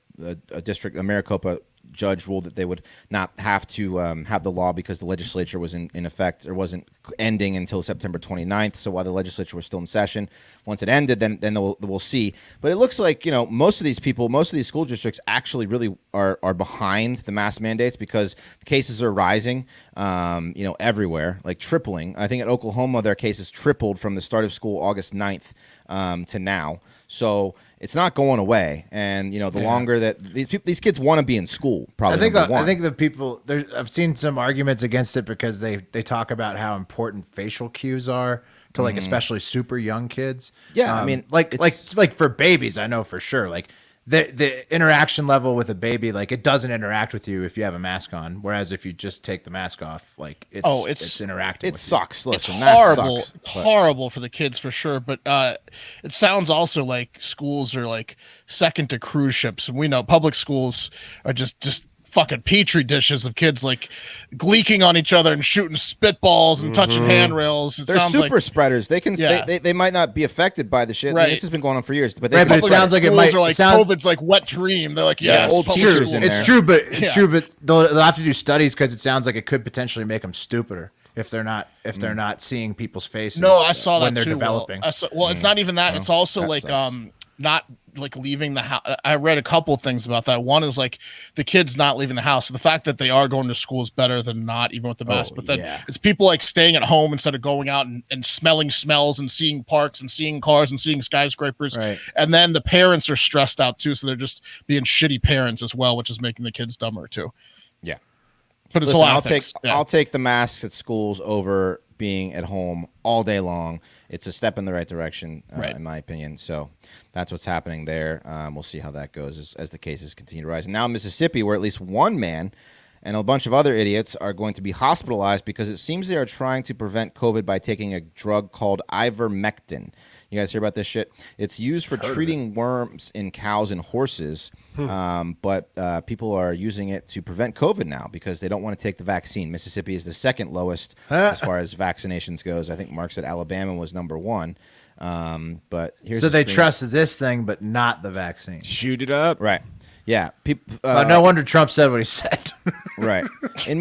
C: district, Maricopa judge ruled that they would not have to have the law because the legislature was in effect, or wasn't ending until September 29th. So while the legislature was still in session, once it ended, then we'll see. But it looks like, most of these people, most of these school districts actually really are behind the mask mandates, because cases are rising, everywhere, like tripling. I think at Oklahoma, their cases tripled from the start of school August 9th to now. So it's not going away, and the longer that these kids want to be in school, probably.
A: I think the people I've seen some arguments against it because they talk about how important facial cues are to like especially super young kids.
C: Yeah, I mean,
A: like for babies, I know for sure. Like the interaction level with a baby, like it doesn't interact with you if you have a mask on, whereas if you just take the mask off, like it's interacting.
C: It sucks. Listen,
D: it's
C: that
D: horrible.
C: sucks,
D: It's horrible for the kids for sure. But it sounds also like schools are like second to cruise ships, and we know public schools are just fucking petri dishes of kids like gleeking on each other and shooting spitballs and touching handrails.
C: They're super spreaders. They can
D: Yeah.
C: they might not be affected by the shit.
D: Right.
C: This has been going on for years, but they
A: Right, but it sounds like it might
D: are like
A: sound
D: COVID's like wet dream. They're like, yeah,
C: old
D: public
C: teachers
D: school.
C: in there.
A: It's true, but they'll have to do studies because it sounds like it could potentially make them stupider if they're not seeing people's faces.
D: No, I saw that
A: when they're
D: too.
A: developing.
D: Well, it's not even that. It's also
C: that
D: like
C: sucks.
D: not like leaving the house. I read a couple things about that. One is like the kids not leaving the house. So the fact that they are going to school is better than not, even with the mask. But then it's people like staying at home instead of going out and smelling smells and seeing parks and seeing cars and seeing skyscrapers.
A: Right.
D: And then the parents are stressed out too. So they're just being shitty parents as well, which is making the kids dumber too.
C: Yeah.
D: But it's
C: Listen,
D: a lot
C: I'll
D: of things.
C: I'll take the masks at schools over being at home all day long. It's a step in the right direction, in my opinion. So that's what's happening there. We'll see how that goes as the cases continue to rise. And now in Mississippi, where at least one man and a bunch of other idiots are going to be hospitalized because it seems they are trying to prevent COVID by taking a drug called Ivermectin. You guys hear about this shit? It's used for treating worms in cows and horses, but people are using it to prevent COVID now because they don't want to take the vaccine. Mississippi is the second lowest as far as vaccinations goes. I think Mark said Alabama was number one. But here's
A: So
C: the
A: they
C: screen.
A: trust this thing, but not the vaccine.
B: Shoot it up.
C: Right. Yeah.
A: No wonder Trump said what he said.
C: Right. In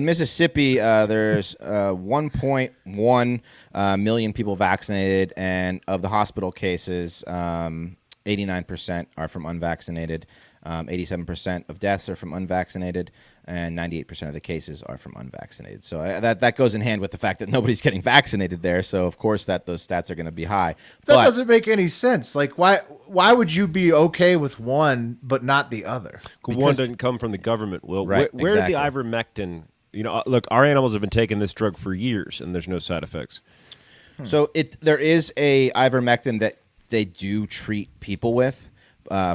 C: Mississippi, there's 1.1 million people vaccinated, and of the hospital cases, 89% are from unvaccinated. 87% of deaths are from unvaccinated, and 98% of the cases are from unvaccinated. So that goes in hand with the fact that nobody's getting vaccinated there. So of course those stats are going to be high.
A: That doesn't make any sense. Like why would you be okay with one but not the other?
B: One doesn't come from the government, Will.
C: Right,
B: Where did the
C: exactly.
B: ivermectin? Look, our animals have been taking this drug for years, and there's no side effects.
C: So there is a ivermectin that they do treat people with.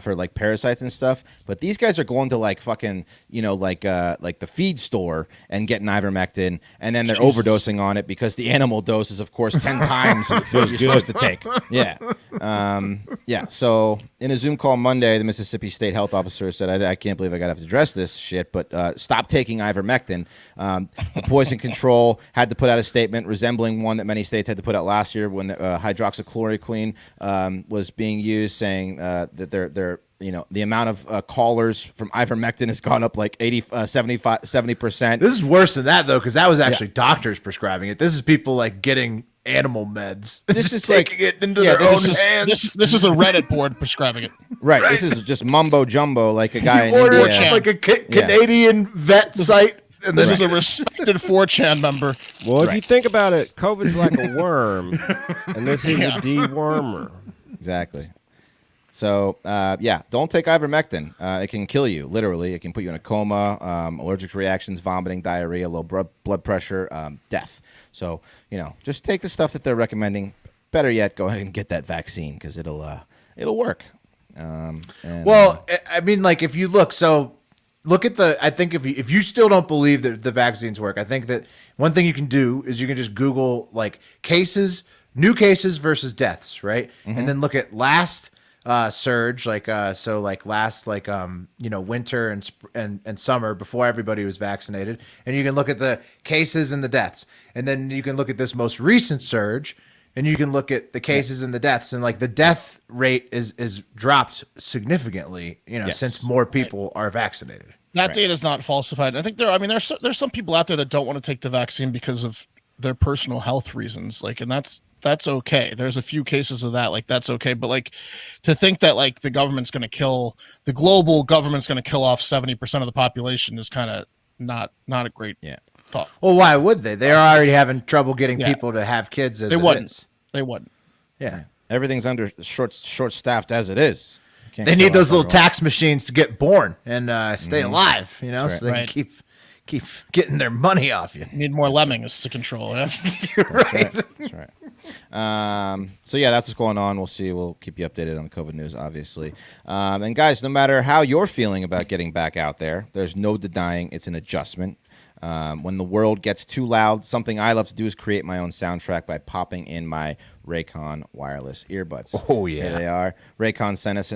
C: For like parasites and stuff, but these guys are going to like fucking like the feed store and getting ivermectin, and then they're overdosing on it because the animal dose is of course 10 times what you're supposed to take. Yeah, So in a Zoom call Monday, the Mississippi State Health Officer said, "I can't believe I got to have to address this shit, but stop taking ivermectin." The poison control had to put out a statement resembling one that many states had to put out last year when the hydroxychloroquine was being used, saying that they're the amount of callers from ivermectin has gone up like 70%.
A: This is worse than that though, because that was actually doctors prescribing it. This is people like getting animal meds.
C: This
A: Just
C: is like-
A: taking it into
C: yeah,
A: their
C: this
A: own
C: is-
A: hands.
D: This is a Reddit board prescribing it.
C: Right. This is just mumbo jumbo, like a guy in
A: Order
C: India.
A: it from like a Canadian vet site. And
D: This
A: then
D: is a respected 4chan member.
B: Well, if you think about it, COVID's like a worm, and this is a dewormer.
C: Exactly. So, don't take ivermectin. It can kill you, literally. It can put you in a coma, allergic reactions, vomiting, diarrhea, low blood pressure, death. So, just take the stuff that they're recommending. Better yet, go ahead and get that vaccine because it'll work.
A: Well, I mean, like if you look at I think if you still don't believe that the vaccines work, I think that one thing you can do is you can just Google like new cases versus deaths, right? And then look at last surge, like last winter and summer before everybody was vaccinated, and you can look at the cases and the deaths, and then you can look at this most recent surge, and you can look at the cases and the deaths, and like the death rate is dropped significantly, since more people are vaccinated.
D: That data is not falsified. I think there's some people out there that don't want to take the vaccine because of their personal health reasons, and that's okay. There's a few cases of that, that's okay. But to think that the global government's going to kill off 70% of the population is kind of not a great thought.
A: Well, why would they? They're already having trouble getting people to have kids as
D: they
A: it
D: wouldn't.
A: is.
D: They wouldn't.
A: Yeah.
C: Everything's under short-staffed as it is.
A: They need those little tax machines to get born and stay alive,
C: That's
A: so they can keep getting their money off you.
D: Need more lemmings to control, yeah?
A: You're right.
C: That's right. So yeah, that's what's going on. We'll see. We'll keep you updated on the COVID news, obviously. And guys, no matter how you're feeling about getting back out there, there's no denying it's an adjustment. When the world gets too loud, something I love to do is create my own soundtrack by popping in my Raycon wireless earbuds.
A: Oh, yeah.
C: Here they are. Raycon sent us,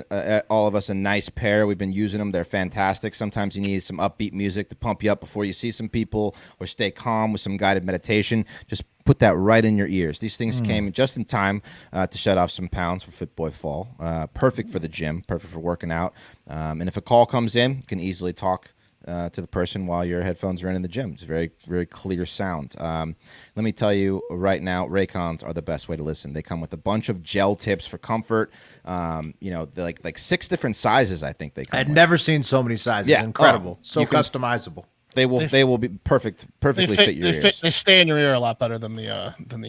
C: all of us, a nice pair. We've been using them. They're fantastic. Sometimes you need some upbeat music to pump you up before you see some people, or stay calm with some guided meditation. Just put that right in your ears. These things came just in time to shed off some pounds for Fit Boy Fall. Perfect for the gym, perfect for working out. And if a call comes in, you can easily talk to the person while your headphones are in the gym. It's very, very clear sound. Let me tell you right now, Raycons are the best way to listen. They come with a bunch of gel tips for comfort. They're like 6 different sizes, I think they come
A: I'd
C: with.
A: never seen so many sizes.
C: Yeah.
A: Incredible.
C: Oh,
A: So customizable.
C: They will be perfectly fit your ears.
D: They stay in your ear a lot better than the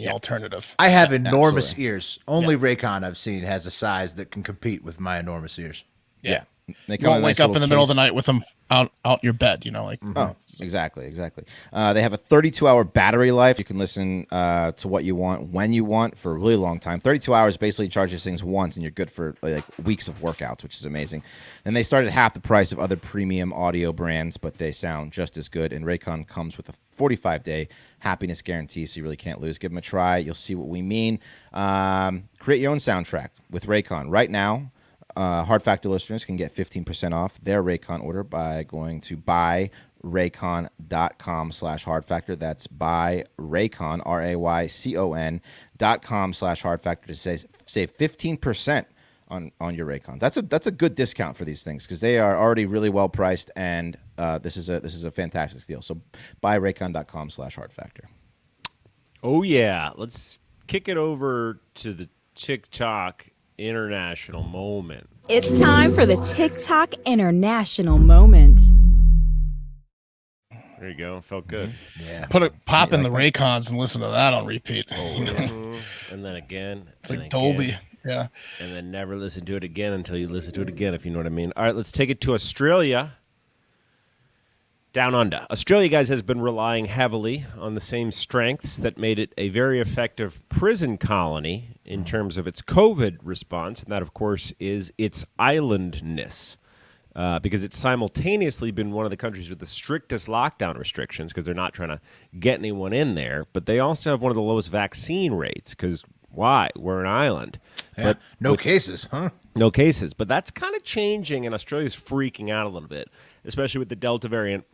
D: alternative.
A: I have enormous
C: Absolutely.
A: ears. Only Raycon I've seen has a size that can compete with my enormous ears.
C: Yeah. They
D: You
C: come
D: won't
C: in a
D: wake
C: nice
D: up in
C: little
D: the middle of the
C: case.
D: night with them out your bed,
C: Oh, exactly. They have a 32-hour battery life. You can listen to what you want when you want for a really long time. 32 hours basically charges things once, and you're good for weeks of workouts, which is amazing. And they start at half the price of other premium audio brands, but they sound just as good. And Raycon comes with a 45-day happiness guarantee, so you really can't lose. Give them a try. You'll see what we mean. Create your own soundtrack with Raycon right now. Hard Factor listeners can get 15% off their Raycon order by going to buyraycon.com/hardfactor. That's buyraycon, RAYCON.com/hardfactor to save 15% on your Raycons. That's a good discount for these things because they are already really well priced, and this is a fantastic deal. So buyraycon.com/hardfactor.
B: Oh yeah, let's kick it over to the TikTok International Moment.
H: It's time for the TikTok International Moment.
B: There you go. Felt good.
A: Yeah.
D: Pop in the Raycons and listen to that on repeat.
B: And then again.
D: It's
B: and
D: like
B: again,
D: Dolby. Yeah.
B: And then never listen to it again until you listen to it again, if you know what I mean. All right, let's take it to Australia. Down under. Australia, guys, has been relying heavily on the same strengths that made it a very effective prison colony in terms of its COVID response, and that, of course, is its islandness. Because it's simultaneously been one of the countries with the strictest lockdown restrictions because they're not trying to get anyone in there, but they also have one of the lowest vaccine rates because why? We're an island.
A: Yeah.
B: But
A: No cases, huh?
B: no cases. But that's kind of changing, and Australia's freaking out a little bit, especially with the Delta variant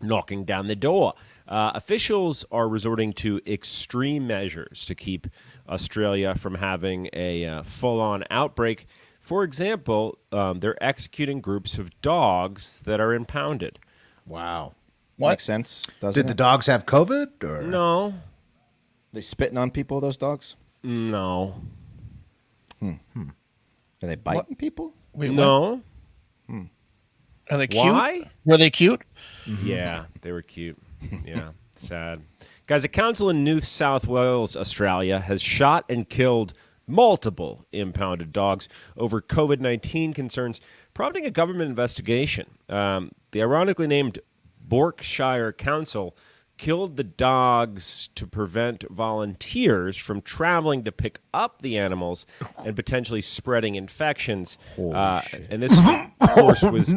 B: knocking down the door. Officials are resorting to extreme measures to keep Australia from having a full-on outbreak. For example, they're executing groups of dogs that are impounded.
A: Wow.
C: Makes sense, doesn't
A: Did the
C: it?
A: dogs have COVID? Or?
B: No.
C: They spitting on people, those dogs?
B: No.
C: Are they biting people?
D: Wait,
B: No.
D: Are they cute?
B: Why?
D: Were they cute?
B: Yeah, they were cute. Yeah, sad. Guys, a council in New South Wales, Australia, has shot and killed multiple impounded dogs over COVID-19 concerns, prompting a government investigation. The ironically named Berkshire Council killed the dogs to prevent volunteers from traveling to pick up the animals and potentially spreading infections. And this, of course, was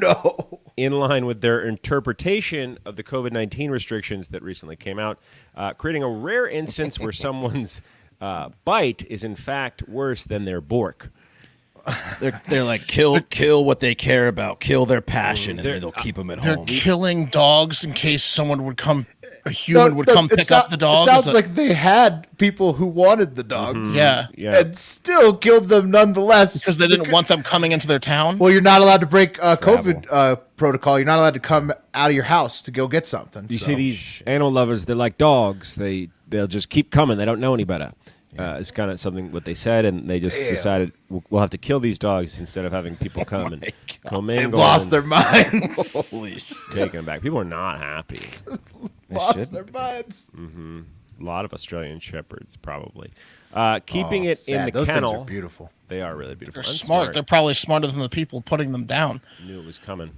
B: in line with their interpretation of the COVID-19 restrictions that recently came out, creating a rare instance where someone's bite is, in fact, worse than their bork.
C: They're like kill what they care about, kill their passion, and then they'll keep them at
D: They're
C: home.
D: killing dogs in case someone would come, a human would come pick up the dog.
A: It sounds like they had people who wanted the dogs.
D: Yeah.
A: And still killed them nonetheless.
D: Because they didn't want them coming into their town.
A: Well, you're not allowed to break COVID protocol. You're not allowed to come out of your house to go get something.
B: You see these animal lovers, they're like dogs. They'll just keep coming. They don't know any better. It's kind of something what they said, and they just decided we'll have to kill these dogs instead of having people come and
A: They've lost their minds.
C: Holy shit.
B: Taking them back. People are not happy.
A: Lost their minds.
B: A lot of Australian shepherds, probably. Keeping it in the
A: Those
B: kennel.
A: things are beautiful.
B: They are really beautiful.
D: They're
B: And
D: smart. They're probably smarter than the people putting them down.
B: Knew it was coming.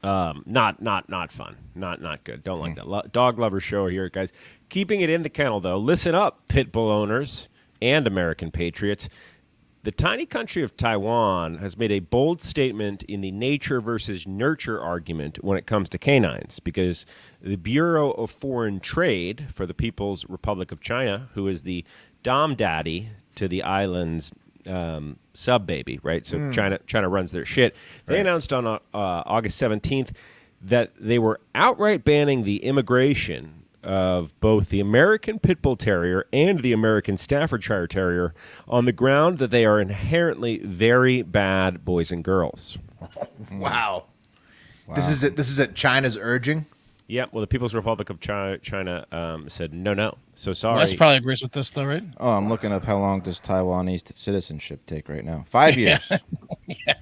B: Not fun. Not good. Don't like that. Dog lover show here, guys. Keeping it in the kennel, though. Listen up, pit bull owners and American patriots. The tiny country of Taiwan has made a bold statement in the nature versus nurture argument when it comes to canines, because the Bureau of Foreign Trade for the People's Republic of China, who is the dom daddy to the island's sub baby, right? So China runs their shit. They announced on August 17th that they were outright banning the immigration of both the American Pit Bull Terrier and the American Staffordshire Terrier on the ground that they are inherently very bad boys and girls.
A: Wow. This is at China's urging.
B: Yeah, well, the People's Republic of China said no. So sorry.
D: Wes probably agrees with this, though, right?
C: Oh, I'm looking up how long does Taiwanese citizenship take right now. 5 years.
D: Yeah.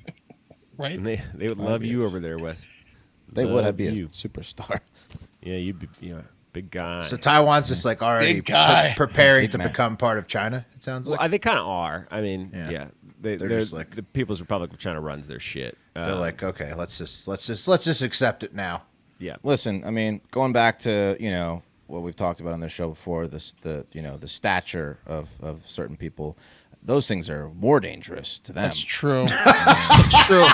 D: Right?
B: And they would love you over there, Wes.
C: They would. I'd be
B: Love
C: a
B: you.
C: superstar.
B: Yeah, you'd be big guy.
A: So Taiwan's just like already
D: Big guy.
A: preparing
C: Big
A: to
C: man.
A: become part of China. It sounds like
B: Well, they kind of are. I mean,
A: Yeah.
B: they're
A: just like-
B: the People's Republic of China runs their shit.
A: they're like, okay, let's just accept it now.
B: Yeah.
C: Listen, I mean, going back to what we've talked about on this show before, the stature of certain people, those things are more dangerous to them.
D: That's true. That's true.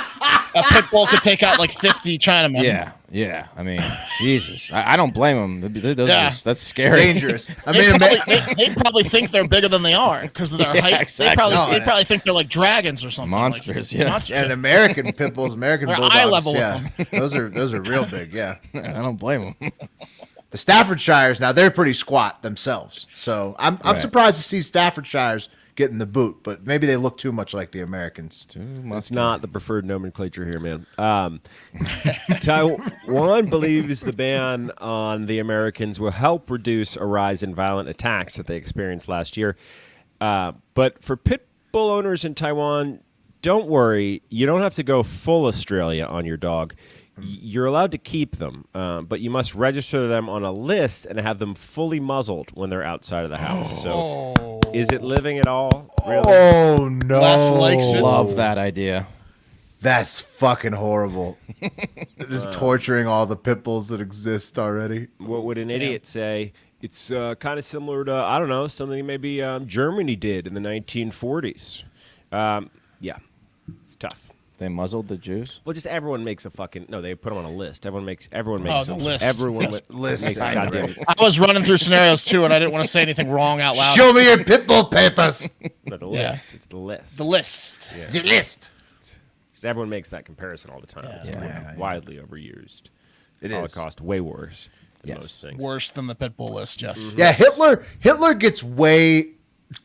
D: A pit bull could take out like 50 Chinamen.
C: Yeah. I mean, Jesus, I don't blame them.
D: Yeah.
C: That's scary.
A: Dangerous. I
D: They
A: mean,
D: probably, they probably think they're bigger than they are because of their height.
C: exactly.
D: They probably think they're like dragons or something.
C: Monsters,
D: like,
C: yeah.
D: monsters.
A: and American pit bulls, American
D: They're
A: bulldogs,
D: eye level with
A: yeah, those are real big. Yeah,
C: I don't blame them.
A: the Staffordshires now they're pretty squat themselves, so I'm
C: Right.
A: surprised to see Staffordshires getting the boot, but maybe they look too much like the Americans.
B: It's not the preferred nomenclature here, man. Taiwan believes the ban on the Americans will help reduce a rise in violent attacks that they experienced last year. But for pit bull owners in Taiwan, don't worry. You don't have to go full Australia on your dog. You're allowed to keep them, but you must register them on a list and have them fully muzzled when they're outside of the house. So, is it living at all? Really?
A: Oh no!
D: Les likes it.
C: Love that idea.
A: That's fucking horrible. It is torturing all the pit bulls that exist already.
B: What would an idiot say? It's kind of similar to, I don't know, something maybe Germany did in the 1940s. Yeah, it's tough.
C: They muzzled the Jews.
B: Well, just everyone makes a fucking they put them on a list. Everyone makes
D: the list.
B: everyone
A: List.
B: makes a goddamn
D: I was running through scenarios too, and I didn't want to say anything wrong out loud.
A: Show me your pit bull papers.
B: but the
D: Yeah.
B: list. It's the list.
D: The list.
B: Yeah.
A: The list.
B: Because everyone makes that comparison all the time. It's widely overused.
A: It is.
B: Holocaust way worse than
C: Yes.
B: most things.
D: Worse than the pit bull list, yes.
A: Yeah, Hitler gets way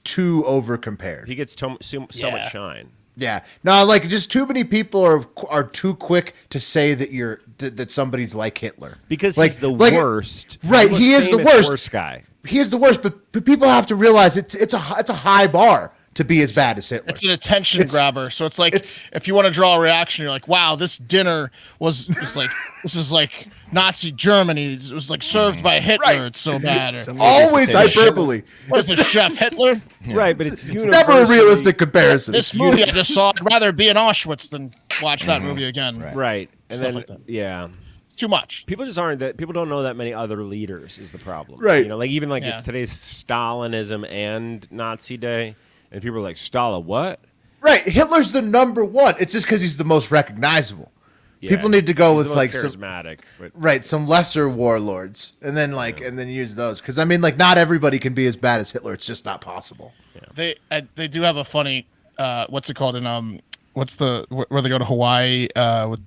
A: too over compared.
B: He gets so
D: Yeah.
B: much shine.
A: Yeah, no, like just too many people are too quick to say that somebody's like Hitler
B: Because
A: like,
B: he's the
A: like-
B: worst.
A: Right,
B: The most
A: he is the
B: famous
A: worst.
B: guy.
A: He is the worst, but people have to realize it's a high bar to be as bad as Hitler.
D: It's an attention grabber. So it's like if you want to draw a reaction, you're like, wow, this dinner was like this is like Nazi Germany. It was like served by Hitler.
A: Right.
D: It's so bad. Or,
A: Always hyperbole.
D: what is it, Chef Hitler?
B: Right, but it's
A: It's never a realistic comparison.
D: This movie I just saw, I'd rather be in Auschwitz than watch that movie again.
B: Right. And
D: Stuff
B: then,
D: like that.
B: yeah.
D: It's too much.
B: People just aren't that. People don't know that many other leaders is the problem.
A: Right.
B: You know, like even like
D: Yeah.
B: it's today's Stalinism and Nazi Day, and people are like, Stalin, what?
A: Right, Hitler's the number one. It's just because he's the most recognizable.
B: Yeah,
A: People need to go
B: he's
A: with
B: the most
A: like some
B: charismatic. But
A: right, some lesser warlords, and then and then use those. Because I mean, like not everybody can be as bad as Hitler. It's just not possible.
D: They do have a funny what's it called in where they go to Hawaii with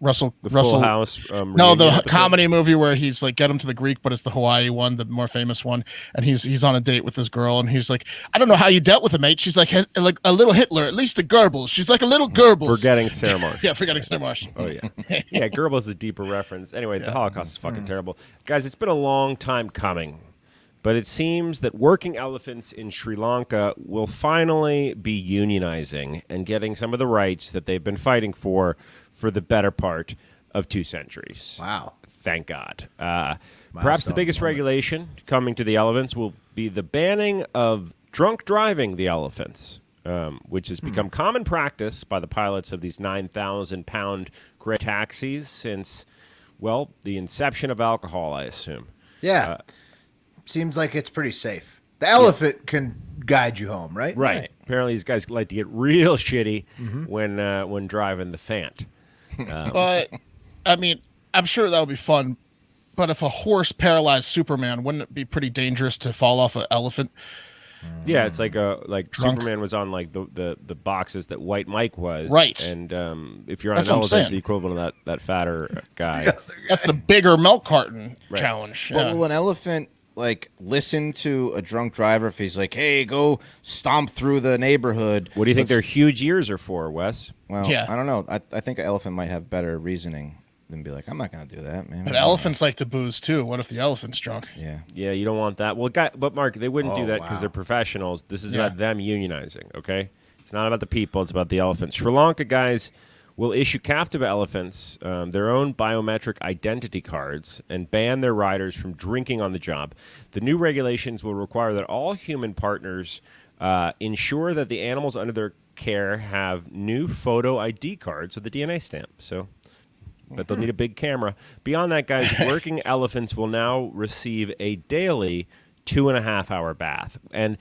D: Russell
B: Full House.
D: No,
B: reunion
D: the
B: episode?
D: comedy movie where he's like, get him to the Greek, but it's the Hawaii one, the more famous one. And he's on a date with this girl, and he's like, I don't know how you dealt with it, mate. She's like a little Hitler, at least the Goebbels. She's like a little Goebbels.
B: Forgetting Sarah Marsh.
D: Yeah, forgetting Sarah Marsh.
B: Oh, yeah. Yeah, Goebbels is a deeper reference. Anyway, the Holocaust is fucking terrible. Guys, it's been a long time coming, but it seems that working elephants in Sri Lanka will finally be unionizing and getting some of the rights that they've been fighting for the better part of 2 centuries.
A: Wow.
B: Thank God. Perhaps the biggest regulation coming to the elephants will be the banning of drunk driving the elephants, which has become common practice by the pilots of these 9,000-pound gray taxis since, well, the inception of alcohol, I assume.
A: Yeah. Seems like it's pretty safe. The elephant can guide you home, right?
B: Right. Apparently, these guys like to get real shitty when driving the Fant.
D: But I mean, I'm sure that would be fun. But if a horse paralyzed Superman, wouldn't it be pretty dangerous to fall off an elephant?
B: Yeah, it's like
D: Drunk.
B: Superman was on like the boxes that White Mike was.
D: Right.
B: And if you're on
D: That's
B: an
D: what I'm
B: elephant, it's
D: saying.
B: the equivalent of that fatter guy.
D: That's the bigger milk carton
B: Right.
D: challenge.
C: But
D: Yeah.
C: will an elephant like listen to a drunk driver if he's like, "Hey, go stomp through the neighborhood"?
B: What do you think
C: Let's-
B: their huge ears are for, Wes?
C: Well,
D: Yeah.
C: I don't know. I think an elephant might have better reasoning than be like, "I'm not going to do that, man."
D: But elephants like to booze too. What if the elephant's drunk?
C: Yeah.
B: Yeah, you don't want that. Well, but Mark, they wouldn't do
A: Oh,
B: that because
A: wow.
B: they're professionals. This is
D: Yeah.
B: about them unionizing, okay? It's not about the people. It's about the elephants. Sri Lanka guys will issue captive elephants their own biometric identity cards and ban their riders from drinking on the job. The new regulations will require that all human partners ensure that the animals under their care have new photo ID cards with a DNA stamp. So, but they'll need a big camera. Beyond that, guys, working elephants will now receive a daily 2.5-hour bath. And,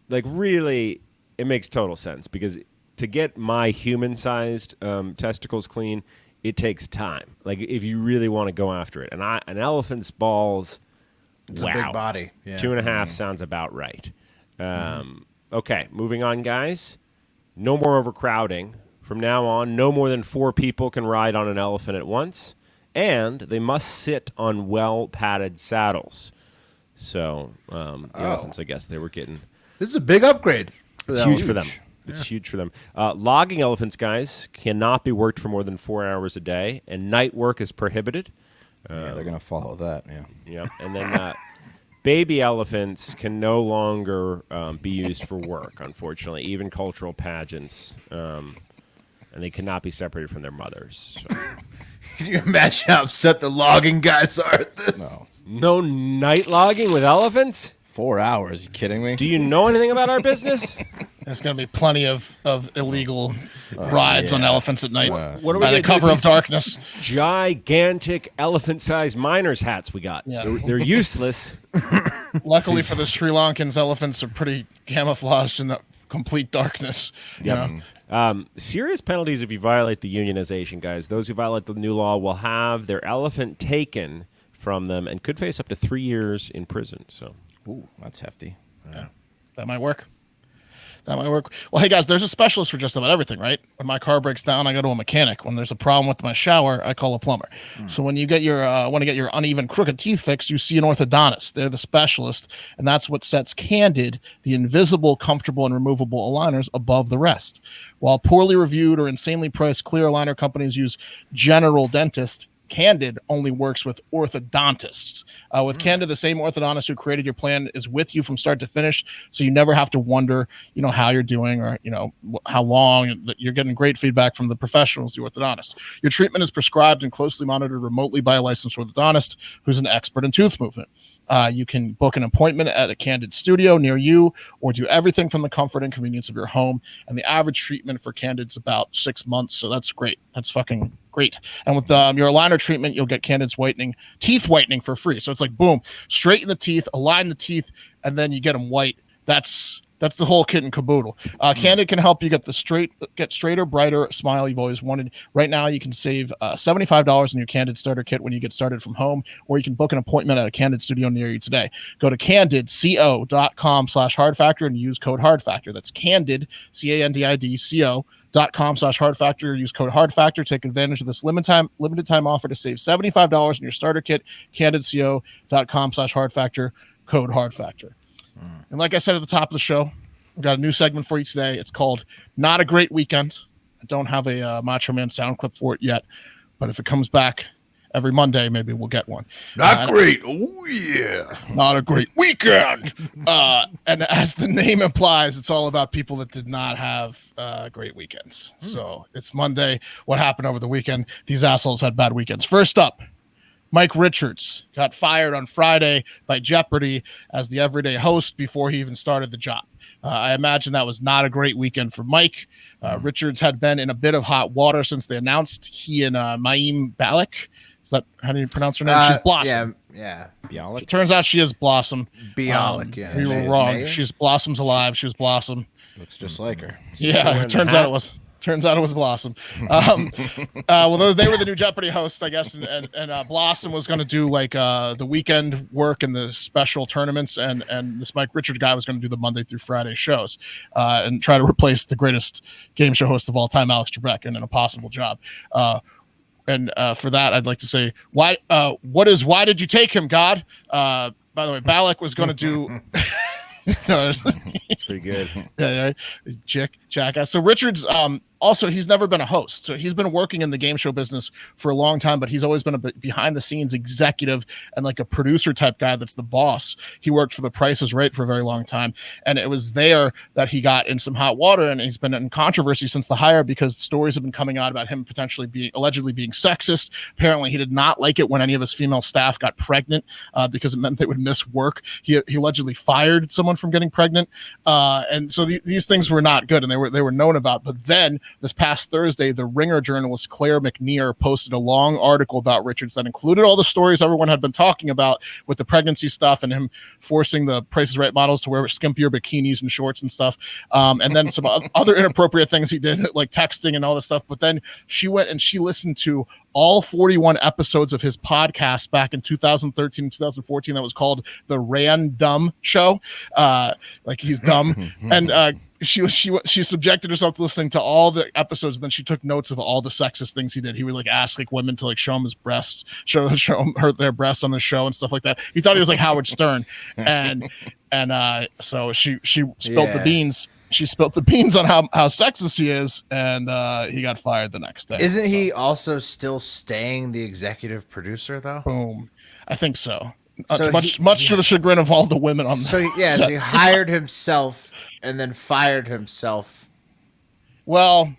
B: like, really, it makes total sense because to get my human-sized testicles clean, it takes time. Like, if you really want to go after it. And an elephant's balls,
A: It's
B: wow.
A: a big body. Yeah.
B: 2.5 sounds about right. Okay, moving on, guys. No more overcrowding. From now on, no more than 4 people can ride on an elephant at once, and they must sit on well-padded saddles. So the elephants, I guess, they were getting...
A: This is a big upgrade.
B: It's huge for them. It's huge for them. Logging elephants, guys, cannot be worked for more than 4 hours a day, and night work is prohibited.
C: Yeah, they're going to follow that. Yeah.
B: Yeah, and then baby elephants can no longer be used for work, unfortunately, even cultural pageants, and they cannot be separated from their mothers. So.
A: Can you imagine how upset the logging guys are at this?
B: No night logging with elephants?
C: 4 hours? You kidding me?
B: Do you know anything about our business?
D: There's going to be plenty of illegal rides on elephants at night
B: What are we
D: by
B: gonna
D: the
B: do
D: cover
B: with
D: of
B: these
D: darkness.
B: gigantic elephant-sized miners hats we got?
D: Yeah.
B: They're useless.
D: Luckily for the Sri Lankans, elephants are pretty camouflaged in the complete darkness. You know?
B: Serious penalties if you violate the unionization, guys. Those who violate the new law will have their elephant taken from them and could face up to 3 years in prison. So,
C: Ooh, that's hefty.
D: Yeah. That might work. That might work. Well, hey, guys, there's a specialist for just about everything, right? When my car breaks down, I go to a mechanic. When there's a problem with my shower, I call a plumber. So when you get your want to get your uneven, crooked teeth fixed, you see an orthodontist. They're the specialist, and that's what sets Candid, the invisible, comfortable, and removable aligners, above the rest. While poorly reviewed or insanely priced clear aligner companies use general dentist, Candid only works with orthodontists. With Candid, the same orthodontist who created your plan is with you from start to finish, so you never have to wonder, how you're doing or how long. You're getting great feedback from the professionals, the orthodontist. Your treatment is prescribed and closely monitored remotely by a licensed orthodontist who's an expert in tooth movement. You can book an appointment at a Candid studio near you or do everything from the comfort and convenience of your home. And the average treatment for Candid's about 6 months. So that's great. That's fucking great. And with your aligner treatment, you'll get Candid's teeth whitening for free. So it's like, boom, straighten the teeth, align the teeth, and then you get them white. That's That's the whole kit and caboodle. Candid can help you get straighter, brighter smile you've always wanted. Right now, you can save $75 in your Candid starter kit when you get started from home, or you can book an appointment at a Candid studio near you today. Go to candidco.com/hard factor and use code hard factor. That's candid, CANDIDCO.com/hard factor. Use code hard factor. Take advantage of this limited time offer to save $75 in your starter kit. candidco.com/hard factor. Code hard factor. And like I said at the top of the show, we've got a new segment for you today. It's called Not a Great Weekend. I don't have a Macho Man sound clip for it yet, but if it comes back every Monday, maybe we'll get one.
A: Not great. Oh, yeah.
D: Not a great weekend. And as the name implies, it's all about people that did not have great weekends. So it's Monday. What happened over the weekend? These assholes had bad weekends. First up, Mike Richards got fired on Friday by Jeopardy as the everyday host before he even started the job. I imagine that was not a great weekend for Mike. Richards had been in a bit of hot water since they announced he and Maim Balak. Is that how do you pronounce her name? She's Blossom.
A: Yeah.
C: Bialik.
D: Turns out she is Blossom.
A: Bialik, yeah.
D: We were wrong. She's Blossom's alive. She was Blossom.
C: Looks just like her.
D: Yeah, turns out it was Blossom. Well, they were the new Jeopardy hosts, I guess, and Blossom was going to do like the weekend work and the special tournaments, and this Mike Richards guy was going to do the Monday through Friday shows and try to replace the greatest game show host of all time, Alex Trebek, in an impossible job. And for that, I'd like to say, why did you take him, God? By the way, Balak was going to do.
B: It's pretty good.
D: Yeah, right. Jackass. So Richards, also, he's never been a host. So he's been working in the game show business for a long time, but he's always been a behind the scenes executive and like a producer type guy that's the boss. He worked for The Price is Right for a very long time. And it was there that he got in some hot water, and he's been in controversy since the hire because stories have been coming out about him potentially allegedly being sexist. Apparently, he did not like it when any of his female staff got pregnant because it meant they would miss work. He allegedly fired someone from getting pregnant. And so these things were not good, and they were known about. But then this past Thursday, the Ringer journalist Claire McNear posted a long article about Richards that included all the stories everyone had been talking about with the pregnancy stuff and him forcing the Price is Right models to wear skimpier bikinis and shorts and stuff. And then some other inappropriate things he did, like texting and all this stuff. But then she went and she listened to all 41 episodes of his podcast back in 2013 and 2014 that was called The Random Show. Like he's dumb. And she subjected herself to listening to all the episodes, and then she took notes of all the sexist things he did. He would like ask like women to like show him his breasts, show their breasts on the show and stuff like that. He thought he was like Howard Stern. And so she spilled the beans. She spilled the beans on how sexist he is, and he got fired the next day.
A: Isn't he also still staying the executive producer, though?
D: Boom. I think so.
A: So
D: much to the chagrin of all the women on
A: so he hired himself and then fired himself.
D: Well,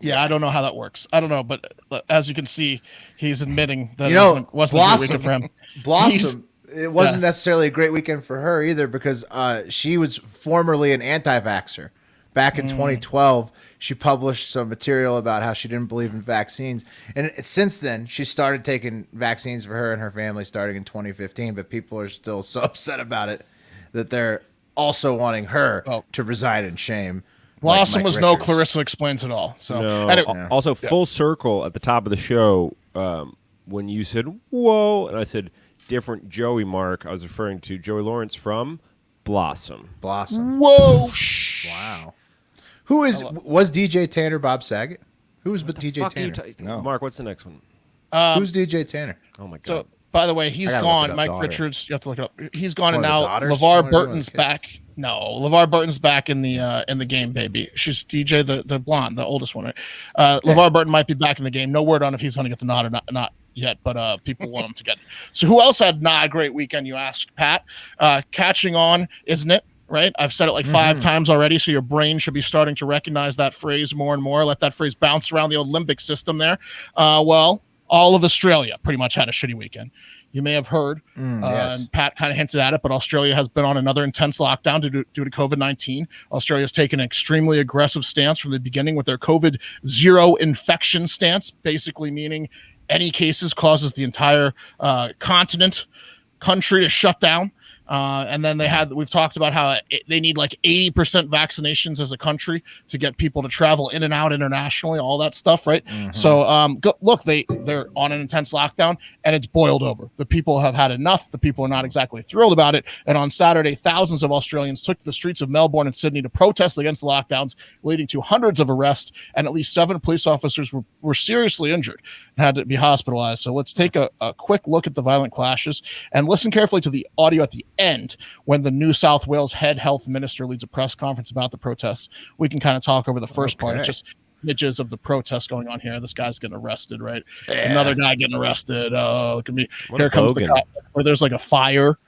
D: yeah, I don't know how that works. I don't know, but as you can see, he's admitting that it wasn't a great weekend for him.
A: Blossom. It wasn't necessarily a great weekend for her either because she was formerly an anti-vaxxer. Back in 2012, she published some material about how she didn't believe in vaccines. And since then, she started taking vaccines for her and her family starting in 2015. But people are still so upset about it that they're also wanting her to resign in shame.
D: Blossom
A: like
D: was
A: Richards.
D: no Clarissa Explains It All. So
B: Also, full circle at the top of the show, when you said, whoa, and I said, different Joey Mark, I was referring to Joey Lawrence from Blossom.
D: Whoa.
A: Wow. Was DJ Tanner Bob Saget? Who was DJ Tanner?
B: No. Mark, what's the next one?
A: Who's DJ Tanner?
B: Oh, my God.
D: So, by the way, he's
A: I gotta
D: gone.
A: look it up,
D: Mike
A: daughter.
D: Richards, you have to look it up. He's gone, and
A: one of
D: now
A: the daughters?
D: LeVar
A: One of the
D: Burton's
A: kids?
D: back. No, LeVar Burton's back in the game, baby. She's DJ, the blonde, the oldest one. Right? LeVar Burton might be back in the game. No word on if he's going to get the nod or not yet, but people want him to get it. So who else had not a great weekend, you ask, Pat? Catching on, isn't it? Right? I've said it like 5 times already, so your brain should be starting to recognize that phrase more and more. Let that phrase bounce around the Olympic system there. Well, all of Australia pretty much had a shitty weekend. You may have heard,
A: yes.
D: and Pat kind of hinted at it, but Australia has been on another intense lockdown due to COVID-19. Australia has taken an extremely aggressive stance from the beginning with their COVID zero infection stance, basically meaning any cases causes the entire country to shut down. And then we've talked about how they need like 80% vaccinations as a country to get people to travel in and out internationally, all that stuff, right?
A: Mm-hmm.
D: So look, they're on an intense lockdown and it's boiled over. The people have had enough. The people are not exactly thrilled about it. And on Saturday, thousands of Australians took to the streets of Melbourne and Sydney to protest against the lockdowns, leading to hundreds of arrests, and at least 7 police officers were seriously injured and had to be hospitalized. So let's take a quick look at the violent clashes and listen carefully to the audio at the end when the New South Wales head health minister leads a press conference about the protests. We can kind of talk over the first part. It's just images of the protests going on here. This guy's getting arrested, right? Yeah. Another guy getting arrested. Oh, it could be. Here comes the cop. Or there's like a flare,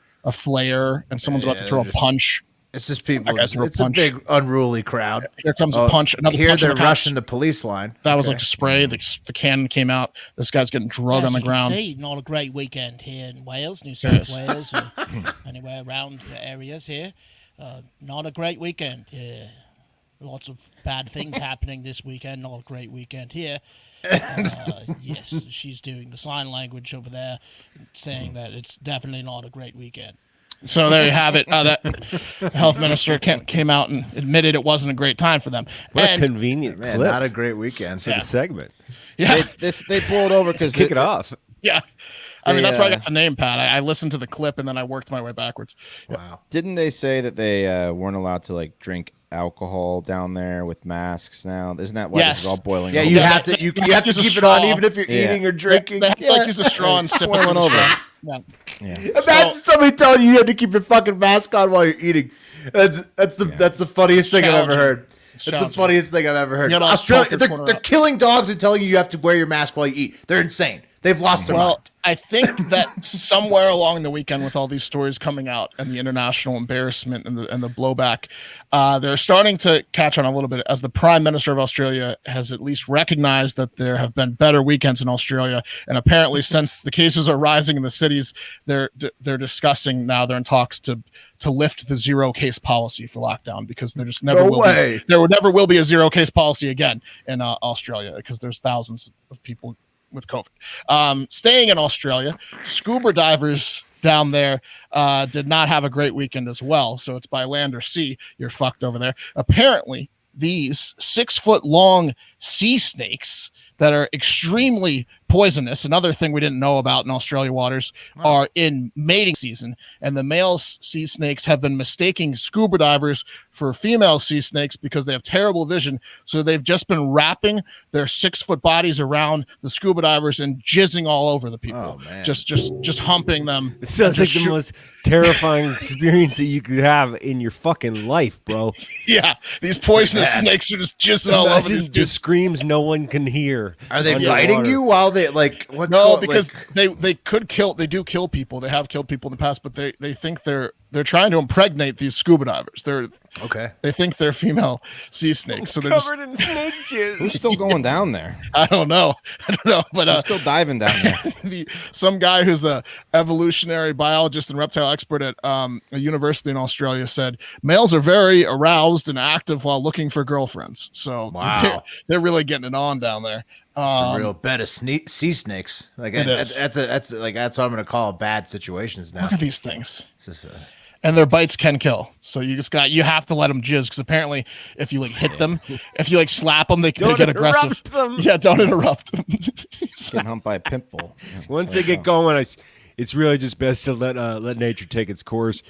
D: and someone's about to throw a punch.
A: It's just people. It's a big unruly crowd.
D: Here comes a punch. Another
A: here
D: punch
A: they're rushing the police line.
D: That was like a spray. The cannon came out. This guy's getting drugged on the ground.
I: See, not a great weekend here in Wales, New South Wales, or anywhere around the areas here. Not a great weekend. Lots of bad things happening this weekend. Not a great weekend here. Yes, she's doing the sign language over there, saying that it's definitely not a great weekend.
D: So there you have it. The health minister came out and admitted it wasn't a great time for them.
B: What a convenient
A: man,
B: clip.
A: not a great weekend
B: for the segment.
D: Yeah,
C: they pulled over because
B: kick it off.
D: Yeah, I mean that's where I got the name, Pat. I listened to the clip and then I worked my way backwards.
A: Wow.
C: Didn't they say that they weren't allowed to like drink alcohol down there with masks now? Isn't that why this is all boiling over?
A: You have to keep it on even if you're eating or drinking.
D: They have to like use a straw and sip it over.
C: Yeah.
A: Imagine somebody telling you had to keep your fucking mask on while you're eating. That's the funniest thing I've ever heard. It's the funniest thing I've ever heard. Australia, they're killing dogs and telling you have to wear your mask while you eat. They're insane. They've lost their mind.
D: I think that somewhere along the weekend, with all these stories coming out and the international embarrassment and the blowback, they're starting to catch on a little bit as the Prime Minister of Australia has at least recognized that there have been better weekends in Australia. And apparently, since the cases are rising in the cities, they're discussing now. They're in talks to lift the 0 case policy for lockdown because there just never never will be a 0 case policy again in Australia because there's thousands of people with COVID. Staying in Australia, scuba divers down there did not have a great weekend as well. So it's by land or sea. You're fucked over there. Apparently, these 6-foot-long sea snakes that are extremely poisonous, another thing we didn't know about in Australia waters, are in mating season. And the male sea snakes have been mistaking scuba divers for female sea snakes because they have terrible vision. So they've just been wrapping their 6-foot bodies around the scuba divers and jizzing all over the people.
A: Oh, man.
D: Just humping them.
B: It sounds like the most terrifying experience that you could have in your fucking life, bro.
D: Yeah, these poisonous snakes are just jizzing all over these
B: the
D: dudes.
B: screams no one can hear.
A: Are they biting you while they
D: because they could kill. They do kill people. They have killed people in the past, but they think they're trying to impregnate these scuba divers. They think they're female sea snakes. So they're
B: covered in snake jizz.
C: Who's still going down there?
D: I don't know, but
C: who's still diving down there?
D: Some guy who's a evolutionary biologist and reptile expert at a university in Australia said males are very aroused and active while looking for girlfriends. So they're really getting it on down there.
A: It's a real bed of sea snakes. Like that's what I'm gonna call bad situations now.
D: Look at these things. And their bites can kill. So you have to let them jizz because apparently if you like hit them, if you like slap them, they get aggressive.
B: Them.
D: Yeah, don't interrupt them.
C: Getting humped by a pitbull.
B: Once they get going, it's really just best to let nature take its course.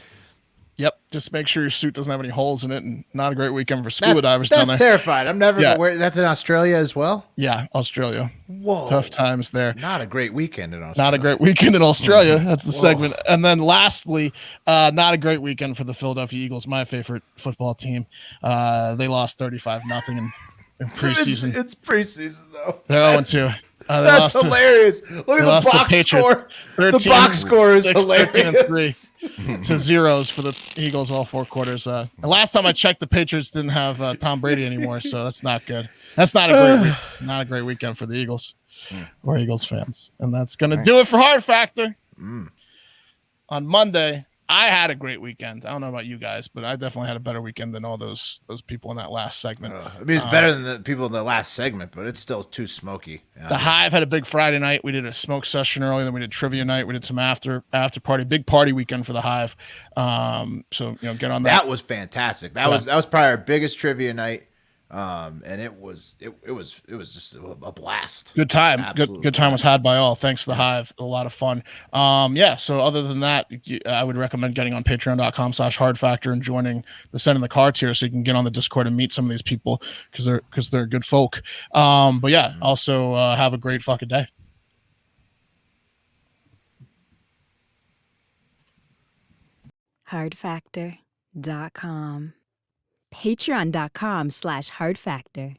D: Yep, just make sure your suit doesn't have any holes in it, and not a great weekend for scuba divers down there.
A: That's terrifying. I'm never aware. That's in Australia as well?
D: Yeah, Australia.
A: Whoa.
D: Tough times there.
A: Not a great weekend in Australia.
D: Not a great weekend in Australia. That's the segment. And then lastly, not a great weekend for the Philadelphia Eagles, my favorite football team. They lost 35-0 in preseason.
A: It's preseason, though.
D: They're 0-2.
A: That's hilarious. Look at the box score. The box score is hilarious.
D: 13-3 to zeros for the Eagles all 4 quarters. The last time I checked, the Patriots didn't have Tom Brady anymore, so that's not good. That's not a great weekend for the Eagles or Eagles fans. And that's going to do it for Hard Factor. On Monday, I had a great weekend. I don't know about you guys, but I definitely had a better weekend than all those people in that last segment.
A: I mean, it's better than the people in the last segment, but it's still too smoky.
D: The Hive had a big Friday night. We did a smoke session early, then we did trivia night. We did some after party, big party weekend for the Hive. So get on that.
A: That was fantastic. That was probably our biggest trivia night. And it was just a blast.
D: Good time.
A: Absolute
D: Good time was
A: blast.
D: had by all. Thanks to the Hive. A lot of fun. So other than that, I would recommend getting on patreon.com/hardfactor and joining the Send in the Car tier so you can get on the Discord and meet some of these people because they're good folk. Also have a great fucking day.
H: Hardfactor.com. Patreon.com/hardfactor.